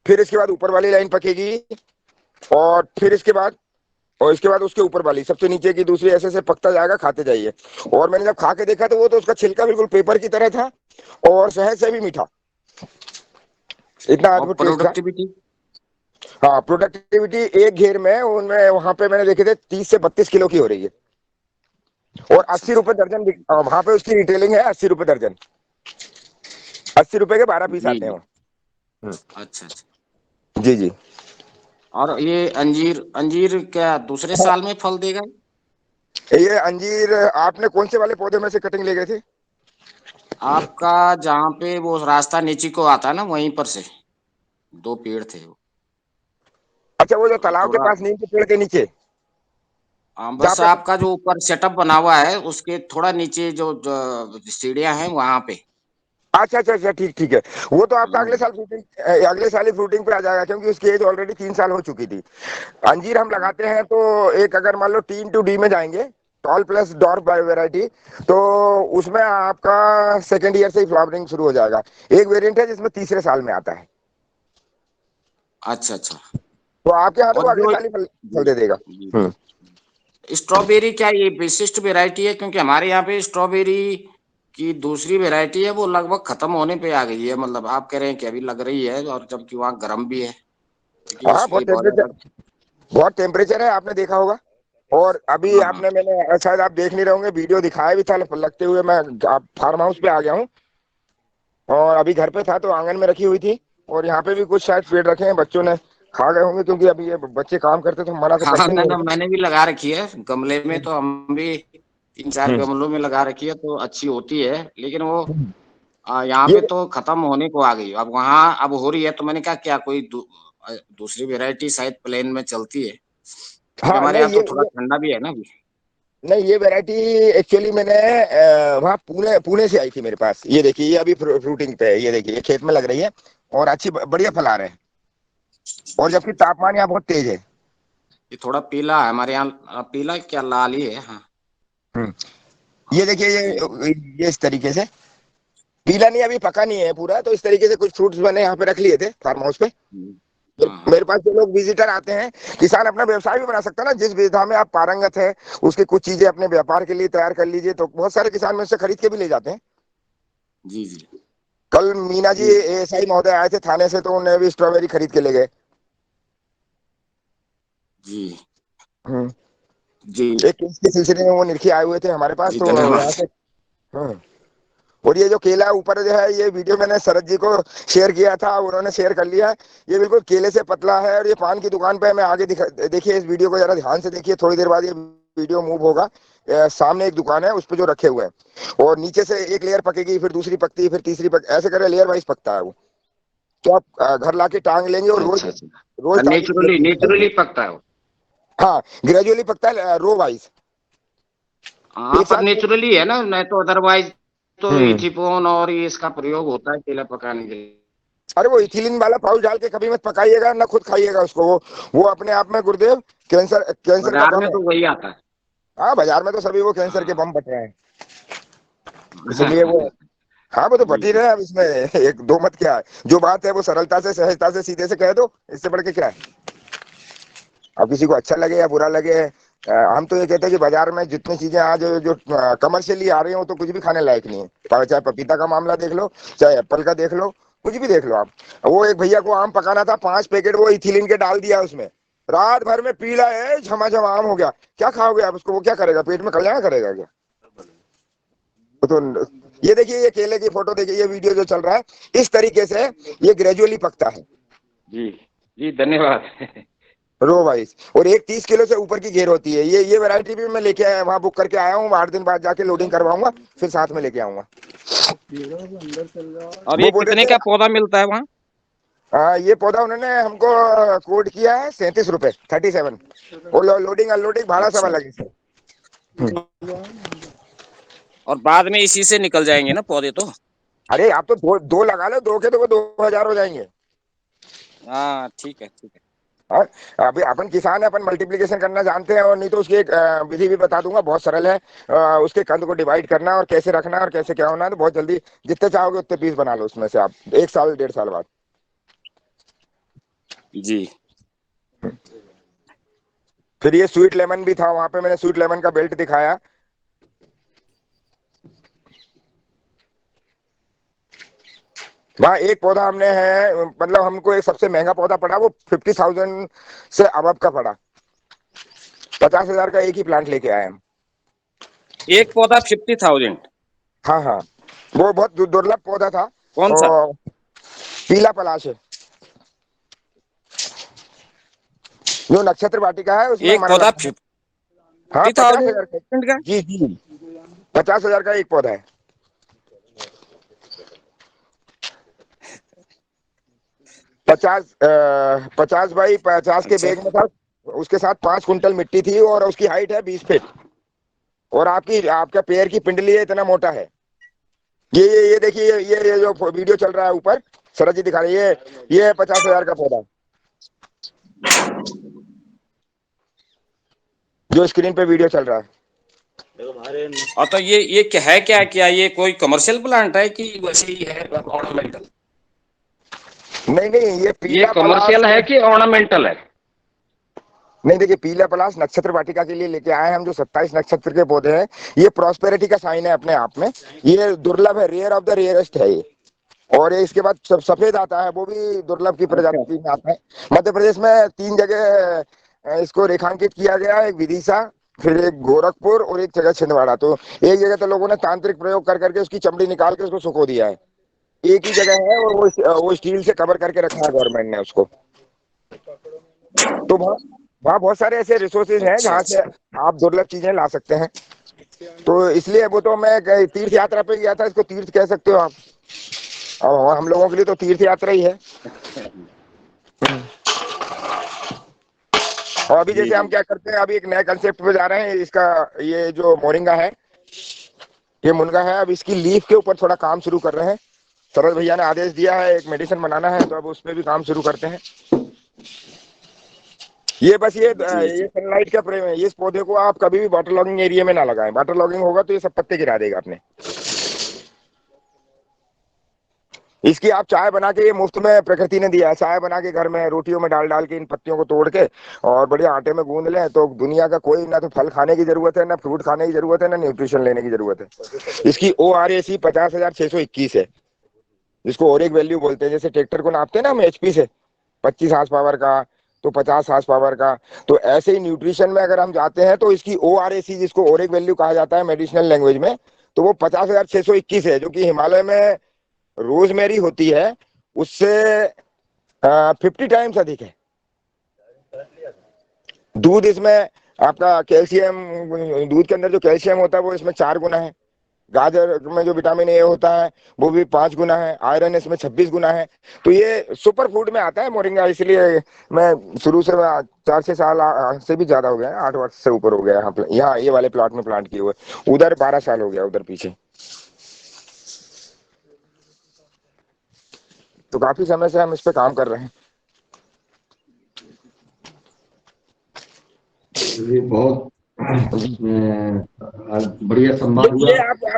[SPEAKER 6] फिर इसके बाद ऊपर वाली लाइन पकेगी, और फिर इसके बाद उसके ऊपर वाली, सबसे नीचे की दूसरी, ऐसे से पकता जाएगा, खाते जाइए। और मैंने जब खा के देखा तो वो तो उसका छिलका बिल्कुल पेपर की तरह था, और शहद से भी मीठा, इतना
[SPEAKER 9] और
[SPEAKER 6] अद्भुत टेस्ट था।
[SPEAKER 9] प्रोडक्टिविटी।
[SPEAKER 6] हाँ, प्रोडक्टिविटी एक घेर में उनमें वहां पे मैंने देखे थे 30 से 32 किलो की हो रही है, और
[SPEAKER 9] अच्छा
[SPEAKER 6] 80
[SPEAKER 9] अच्छा।
[SPEAKER 6] रुपए दर्जन वहां पे उसकी रिटेलिंग है, 80 रुपए दर्जन, 80 रुपए के 12 पीस
[SPEAKER 9] जी
[SPEAKER 6] आते हैं
[SPEAKER 9] जी।
[SPEAKER 6] वो। हम्म,
[SPEAKER 9] अच्छा अच्छा।
[SPEAKER 6] जी जी।
[SPEAKER 9] और ये अंजीर, अंजीर क्या दूसरे
[SPEAKER 6] हाँ,
[SPEAKER 9] साल में फल देगा?
[SPEAKER 6] ये अंजीर आपने कौन से वाले पौधे में से कटिंग ले गए थे?
[SPEAKER 9] आपका जहाँ पे वो रास्ता नीचे को आता है ना, वहीं पर से 2 पेड़ थे वो।
[SPEAKER 6] अच्छा, वो जो तालाब के
[SPEAKER 9] थोड़ा
[SPEAKER 6] पास नीम के पेड़ के नीचे, जहाँ
[SPEAKER 9] बस
[SPEAKER 6] पे,
[SPEAKER 9] आपका जो ऊपर सेटअप बना हुआ है उसके थोड़ा नीचे जो सीढ़ियाँ हैं वहाँ पे।
[SPEAKER 6] अच्छा अच्छा अच्छा, ठीक ठीक है। वो तो आपका
[SPEAKER 9] हाँ।
[SPEAKER 6] अगले साल ही फ्रूटिंग पे आ जाएगा, क्योंकि उसकी एज ऑलरेडी 3 साल हो चुकी थी। अंजीर हम लगाते हैं तो एक, अगर मान लो टीन टू डी में जाएंगे, टॉल प्लस डॉर्फ वैरायटी, तो उसमें आपका सेकेंड ईयर से ही फ्लावरिंग शुरू हो जाएगा। एक वेरिएंट है जिसमें तीसरे साल में आता है।
[SPEAKER 9] अच्छा अच्छा।
[SPEAKER 6] तो आपके यहाँ तो
[SPEAKER 9] और
[SPEAKER 6] वो अगले
[SPEAKER 9] जो
[SPEAKER 6] साल ही फल
[SPEAKER 9] जी
[SPEAKER 6] दे देगा।
[SPEAKER 9] जी,
[SPEAKER 6] हम्म।
[SPEAKER 9] स्ट्रॉबेरी क्या ये विशिष्ट वैरायटी है? क्योंकि हमारे यहाँ पे स्ट्रॉबेरी की दूसरी वैरायटी है, वो लगभग खत्म होने पे आ गई है। मतलब आप कह रहे हैं कि अभी लग रही है, और जबकि वहाँ गर्म भी है, क्योंकि
[SPEAKER 6] हाँ,
[SPEAKER 9] उसकी बहुत ज्यादा।
[SPEAKER 6] बहुत टेम्परेचर है, आपने देखा होगा। और अभी
[SPEAKER 9] हाँ हाँ।
[SPEAKER 6] मैंने शायद आप देख नहीं रहे होंगे, वीडियो दिखाया भी था लगते हुए। मैं फार्म हाउस पे आ गया हूँ, और अभी घर पे था तो आंगन में रखी हुई थी। और यहाँ पे भी कुछ शायद पेड़ रखे हैं, बच्चों ने खा गए होंगे, क्योंकि अभी ये बच्चे काम करते तो मना तो
[SPEAKER 9] हाँ हाँ,
[SPEAKER 6] करते नहीं है।
[SPEAKER 9] मैंने भी लगा रखी है गमले में, तो हम भी 3-4
[SPEAKER 6] हम्म,
[SPEAKER 9] गमलों में लगा रखी है, तो अच्छी होती है। लेकिन वो
[SPEAKER 6] हम्म।
[SPEAKER 9] यहाँ
[SPEAKER 6] ये
[SPEAKER 9] पे तो खत्म होने को आ गई। अब वहाँ अब हो रही है, तो मैंने कहा क्या कोई दूसरी वैरायटी शायद प्लेन में चलती है, क्योंकि
[SPEAKER 6] हाँ,
[SPEAKER 9] हमारे
[SPEAKER 6] नहीं
[SPEAKER 9] यहाँ तो थोड़ा ठंडा भी है ना अभी।
[SPEAKER 6] नहीं, ये वैरायटी एक्चुअली मैंने वहाँ पुणे पुणे से आई थी मेरे पास। ये देखिए, ये अभी फ्रूटिंग पे है, ये देखिए, ये खेत में लग रही है, और अच्छी बढ़िया फल आ रहे हैं। और जबकि तापमान यहाँ बहुत तेज है।
[SPEAKER 9] ये थोड़ा पीला है हमारे यहाँ, पीला क्या लाल ही है। हाँ
[SPEAKER 6] हम्म, ये देखिए,
[SPEAKER 9] जी।
[SPEAKER 6] ये इस तरीके से पीला नहीं, अभी पका नहीं है पूरा। तो इस तरीके से कुछ फ्रूट्स मैंने यहाँ पे रख लिए थे फार्म हाउस पे।
[SPEAKER 9] हाँ हाँ।
[SPEAKER 6] मेरे पास जो लोग विजिटर आते हैं, किसान अपना व्यवसाय भी बना सकता है ना, जिस विधा में आप पारंगत है, उसकी कुछ चीजें अपने व्यापार के लिए तैयार कर लीजिए। तो बहुत सारे किसान में से खरीद के भी ले जाते हैं।
[SPEAKER 9] जी जी
[SPEAKER 6] कल मीना जी
[SPEAKER 9] जी
[SPEAKER 6] एएसआई महोदय आए थे थाने से, तो उन्हें भी स्ट्रॉबेरी खरीद के ले गए।
[SPEAKER 9] जी
[SPEAKER 6] हम्म,
[SPEAKER 9] जी
[SPEAKER 6] एक केस के सिलसिले में वो निरखी आए हुए थे हमारे पास,
[SPEAKER 9] जी,
[SPEAKER 6] तो यहाँ
[SPEAKER 9] धन्यवाद।
[SPEAKER 6] से। हम्म। और ये जो केला है ऊपर जो है, ये वीडियो मैंने शरद जी को शेयर किया था, उन्होंने शेयर कर लिया है। ये बिल्कुल केले से पतला है, और ये पान की दुकान पे मैं आगे देखिए, इस वीडियो को जरा ध्यान से देखिए, थोड़ी देर बाद ये वीडियो मूव होगा। सामने एक दुकान है, उस पे जो रखे हुए हैं, और नीचे से एक लेयर पकेगी, फिर दूसरी पकती है, फिर तीसरी ऐसे करे लेयर वाइज पकता है वो। तो आप घर लाके टांग लेंगे, और रोज
[SPEAKER 9] अच्छा
[SPEAKER 6] रोज
[SPEAKER 9] अच्छा,
[SPEAKER 6] ताजी
[SPEAKER 9] नेचुरली नेचुरली पकता है वो।
[SPEAKER 6] हाँ, ग्रेजुअली पकता है, रो वाइज,
[SPEAKER 9] हाँ,
[SPEAKER 6] एक
[SPEAKER 9] पर
[SPEAKER 6] साथ।
[SPEAKER 9] नेचुरली है ना, नहीं तो अदरवाइज तो
[SPEAKER 6] हम्म।
[SPEAKER 9] इथिपोन और ये इसका प्रयोग होता है केला पकाने के लिए।
[SPEAKER 6] अरे वो इथिलीन वाला पाउच डाल के कभी मत पकाइएगा ना, खुद खाइएगा उसको। वो अपने आप में, गुरुदेव, कैंसर का
[SPEAKER 9] बाजार
[SPEAKER 6] बम
[SPEAKER 9] में
[SPEAKER 6] है।
[SPEAKER 9] तो वही आता है।
[SPEAKER 6] हाँ, बाजार में तो सभी वो कैंसर के
[SPEAKER 9] हाँ
[SPEAKER 6] बम बट रहे हैं, इसलिए वो। हाँ, वो तो
[SPEAKER 9] जी
[SPEAKER 6] बट ही
[SPEAKER 9] जी
[SPEAKER 6] रहे हैं, अब इसमें एक दो मत क्या है। जो बात है वो सरलता से, सहजता से, सीधे से कह दो, इससे बढ़ के क्या है। अब किसी को अच्छा लगे या बुरा लगे, हम तो ये कहते हैं कि बाजार में जितनी चीजें आज जो कमर्शियली आ रही हैं वो तो कुछ भी खाने लायक नहीं है। चाहे पपीता का मामला देख लो, चाहे एप्पल का देख लो, कुछ भी देख लो आप। वो एक भैया को आम पकाना था, 5 पैकेट वो इथिलीन के डाल दिया उसमें, रात भर में पीला है, झमाझम आम हो गया। क्या खाओगे आप उसको? वो क्या करेगा? पेट में कल्याण करेगा क्या? तो ये देखिए, ये केले की फोटो देखिए, ये वीडियो जो चल रहा है, इस तरीके से ये ग्रेजुअली पकता है।
[SPEAKER 9] जी जी, धन्यवाद।
[SPEAKER 6] रो वाइज, और एक 30 किलो से ऊपर की घेर होती है। ये वैरायटी भी मैं लेके आया, वहां बुक करके आया हूँ। 8 दिन बाद जाके लोडिंग करवाऊंगा, फिर साथ में लेके आऊंगा।
[SPEAKER 9] अब ये कितने का पौधा मिलता है वहाँ?
[SPEAKER 6] ये पौधा उन्होंने हमको कोड किया है 37 रुपए, 37। और लोडिंग अनलोडिंग भाड़ा सब अलग है।
[SPEAKER 9] और बाद में इसी से निकल जाएंगे ना पौधे तो?
[SPEAKER 6] अरे आप तो दो लगा लो, 2 के तो 2000 हो जाएंगे।
[SPEAKER 9] हाँ ठीक है ठीक है।
[SPEAKER 6] और अभी अपन किसान है, अपन मल्टीप्लिकेशन करना जानते हैं। और नहीं तो उसकी एक विधि भी बता दूंगा, बहुत सरल है। उसके कंद को डिवाइड करना और कैसे रखना और कैसे क्या होना है, तो बहुत जल्दी जितने चाहोगे उतने पीस बना लो उसमें से आप, 1 साल 1.5 साल बाद।
[SPEAKER 9] जी।
[SPEAKER 6] फिर ये स्वीट लेमन भी था, वहां पे मैंने स्वीट लेमन का बेल्ट दिखाया। वहाँ एक पौधा हमने है, मतलब हमको एक सबसे महंगा पौधा पड़ा, वो 50,000 से अबव का पड़ा। 50,000 का एक ही प्लांट लेके आए हम।
[SPEAKER 9] एक पौधा 50,000?
[SPEAKER 6] हाँ हाँ, वो बहुत दुर्लभ पौधा था।
[SPEAKER 9] कौन सा?
[SPEAKER 6] पीला पलाश है, जो नक्षत्र वाटिका है उसमें
[SPEAKER 9] एक
[SPEAKER 6] हमारा
[SPEAKER 9] पौधा
[SPEAKER 6] लगा। हाँ 50,000 का। जी जी, 50,000 का एक पौधा है। 50 बाई 50 के
[SPEAKER 9] अच्छा।
[SPEAKER 6] बैग में था। उसके साथ 5 कुंटल मिट्टी थी और उसकी हाइट है 20 फीट। और आपका पैर की पिंडली है, इतना मोटा है। ये देखिए, ये जो वीडियो चल रहा है ऊपर, शरद जी दिखा रही है, ये 50,000 का पौधा जो स्क्रीन पे वीडियो चल रहा है।
[SPEAKER 9] तो ये क्या ये कोई कमर्शियल प्लांट है कि वैसे ही है ऑर्नामेंटल?
[SPEAKER 6] नहीं नहीं, ये पीला
[SPEAKER 9] कमर्शियल है कि ऑर्नामेंटल है?
[SPEAKER 6] नहीं, देखिए, पीला पलाश नक्षत्र वाटिका के लिए लेके आए हैं हम, जो 27 नक्षत्र के पौधे हैं। ये प्रॉस्पेरिटी का साइन है अपने आप में। ये दुर्लभ है, रेयर ऑफ द रेयरेस्ट है ये। और ये इसके बाद सफेद आता है, वो भी दुर्लभ की प्रजाति में आता है। मध्य प्रदेश में 3 जगह इसको रेखांकित किया गया, एक विदिशा, फिर एक गोरखपुर और एक जगह छिंदवाड़ा। तो एक जगह तो लोगों ने तांत्रिक प्रयोग कर करके उसकी चमड़ी निकाल के उसको सुखो दिया है। एक ही जगह है, और वो स्टील से कवर करके रखा है गवर्नमेंट ने उसको। तो वहाँ बहुत सारे ऐसे रिसोर्सेज हैं जहाँ से आप दुर्लभ चीजें ला सकते हैं। तो इसलिए वो तो मैं तीर्थ यात्रा पे गया था, इसको तीर्थ कह सकते हो आप। और हम लोगों के लिए तो तीर्थ यात्रा ही है। और अभी जैसे हम क्या करते हैं, अभी एक नए कंसेप्ट पे जा रहे हैं। इसका ये जो मोरिंगा है, ये मुनगा है, अब इसकी लीफ के ऊपर थोड़ा काम शुरू कर रहे हैं। सरल भैया ने आदेश दिया है, एक मेडिसिन बनाना है, तो अब उस पर भी काम शुरू करते हैं। ये बस ये सनलाइट का प्रेम है। इस पौधे को आप कभी भी वाटर लॉगिंग एरिया में ना लगाएं। वाटर लॉगिंग होगा तो ये सब पत्ते गिरा देगा अपने। इसकी आप चाय बना के, ये मुफ्त में प्रकृति ने दिया है, चाय बना के घर में रोटियों में डाल डाल के इन पत्तियों को तोड़ के और बढ़िया आटे में गूंद लें, तो दुनिया का कोई ना तो फल खाने की जरूरत है, ना फ्रूट खाने की जरूरत है, ना न्यूट्रिशन लेने की जरूरत है। इसकी ORAC 50,621 है, जिसको ओरिक वैल्यू बोलते हैं। जैसे ट्रैक्टर को नापते हैं ना हम HP से, 25 हार्स पावर का, तो 50 हार्स पावर का। तो ऐसे ही न्यूट्रिशन में अगर हम जाते हैं तो इसकी ORAC, जिसको ओरिक वैल्यू कहा जाता है मेडिसिनल लैंग्वेज में, तो वो 50,621 है, जो कि हिमालय में रोजमेरी होती है उससे 50 टाइम्स अधिक है। दूध इसमें आपका कैल्शियम, दूध के अंदर जो कैल्शियम होता है वो इसमें 4 गुना है। गाजर में जो विटामिन A होता है वो भी 5 गुना है। आयरन इसमें 26 गुना है। तो ये सुपर फूड में आता है मोरिंगा। इसलिए मैं शुरू से 4-6 साल से भी ज्यादा हो गया है, 8 वर्ष से ऊपर हो गया यहाँ ये वाले प्लॉट में प्लांट किए हुए। उधर 12 साल हो गया, उधर पीछे। तो काफी समय से हम इस पे काम कर रहे हैं।
[SPEAKER 2] ये बहुत बढ़िया संवाद हुआ।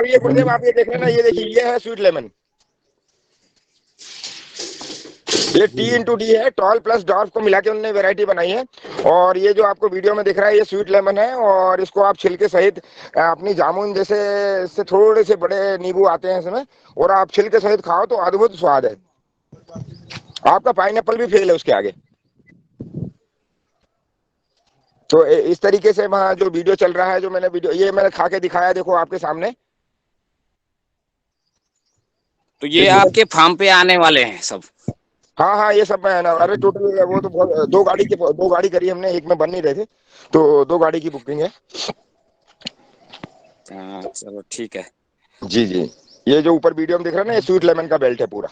[SPEAKER 6] ये गुरुदेव, आप ये देख लेना, ये देखिए, ये है स्वीट लेमन। ये T/D है, टॉल प्लस डॉर्फ को मिला के उन्होंने वैरायटी बनाई है। और ये जो आपको वीडियो में दिख रहा है ये स्वीट लेमन है, और इसको आप छिलके सहित अपनी जामुन जैसे से थोड़े से बड़े नींबू आते हैं इसमें, और आप छिलके सहित खाओ तो अद्भुत स्वाद है। आपका पाइनएप्पल भी फेल है उसके आगे। तो इस तरीके से वहाँ जो वीडियो चल रहा है, जो मैंने वीडियो ये मैंने खा के दिखाया, देखो आपके सामने।
[SPEAKER 9] तो ये आपके फार्म पे आने वाले हैं सब?
[SPEAKER 6] हाँ हाँ, ये सब मैं ना, अरे टोटल वो तो बहुत, दो गाड़ी करी हमने, एक में बन नहीं रहे थे, तो 2 गाड़ी की बुकिंग है।
[SPEAKER 9] चलो ठीक है।
[SPEAKER 6] जी जी, ये जो ऊपर वीडियो में दिख रहा है ना, ये स्वीट लेमन का बेल्ट है पूरा।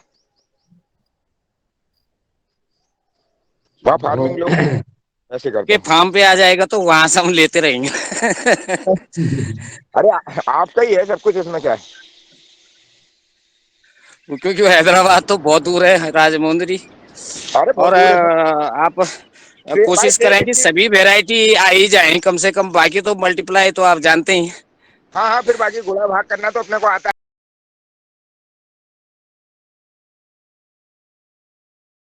[SPEAKER 6] वहाँ फार्मिंग लोग ऐसे करते
[SPEAKER 9] के
[SPEAKER 6] हैं।
[SPEAKER 9] फार्म पे आ जाएगा तो वहां से हम लेते रहेंगे।
[SPEAKER 6] अरे आपका ही है सब कुछ, इसमें क्या है।
[SPEAKER 9] क्योंकि हैदराबाद तो बहुत दूर है, राजमुंदरी।
[SPEAKER 6] अरे बहुत
[SPEAKER 9] और
[SPEAKER 6] दूर है
[SPEAKER 9] आप
[SPEAKER 6] भाई,
[SPEAKER 9] कोशिश करें कि सभी वेराइटी आ ही जाए कम से कम, बाकी तो मल्टीप्लाई तो आप जानते ही हैं।
[SPEAKER 6] हाँ हाँ, फिर बाकी घोड़ा भाग करना तो अपने को आता है।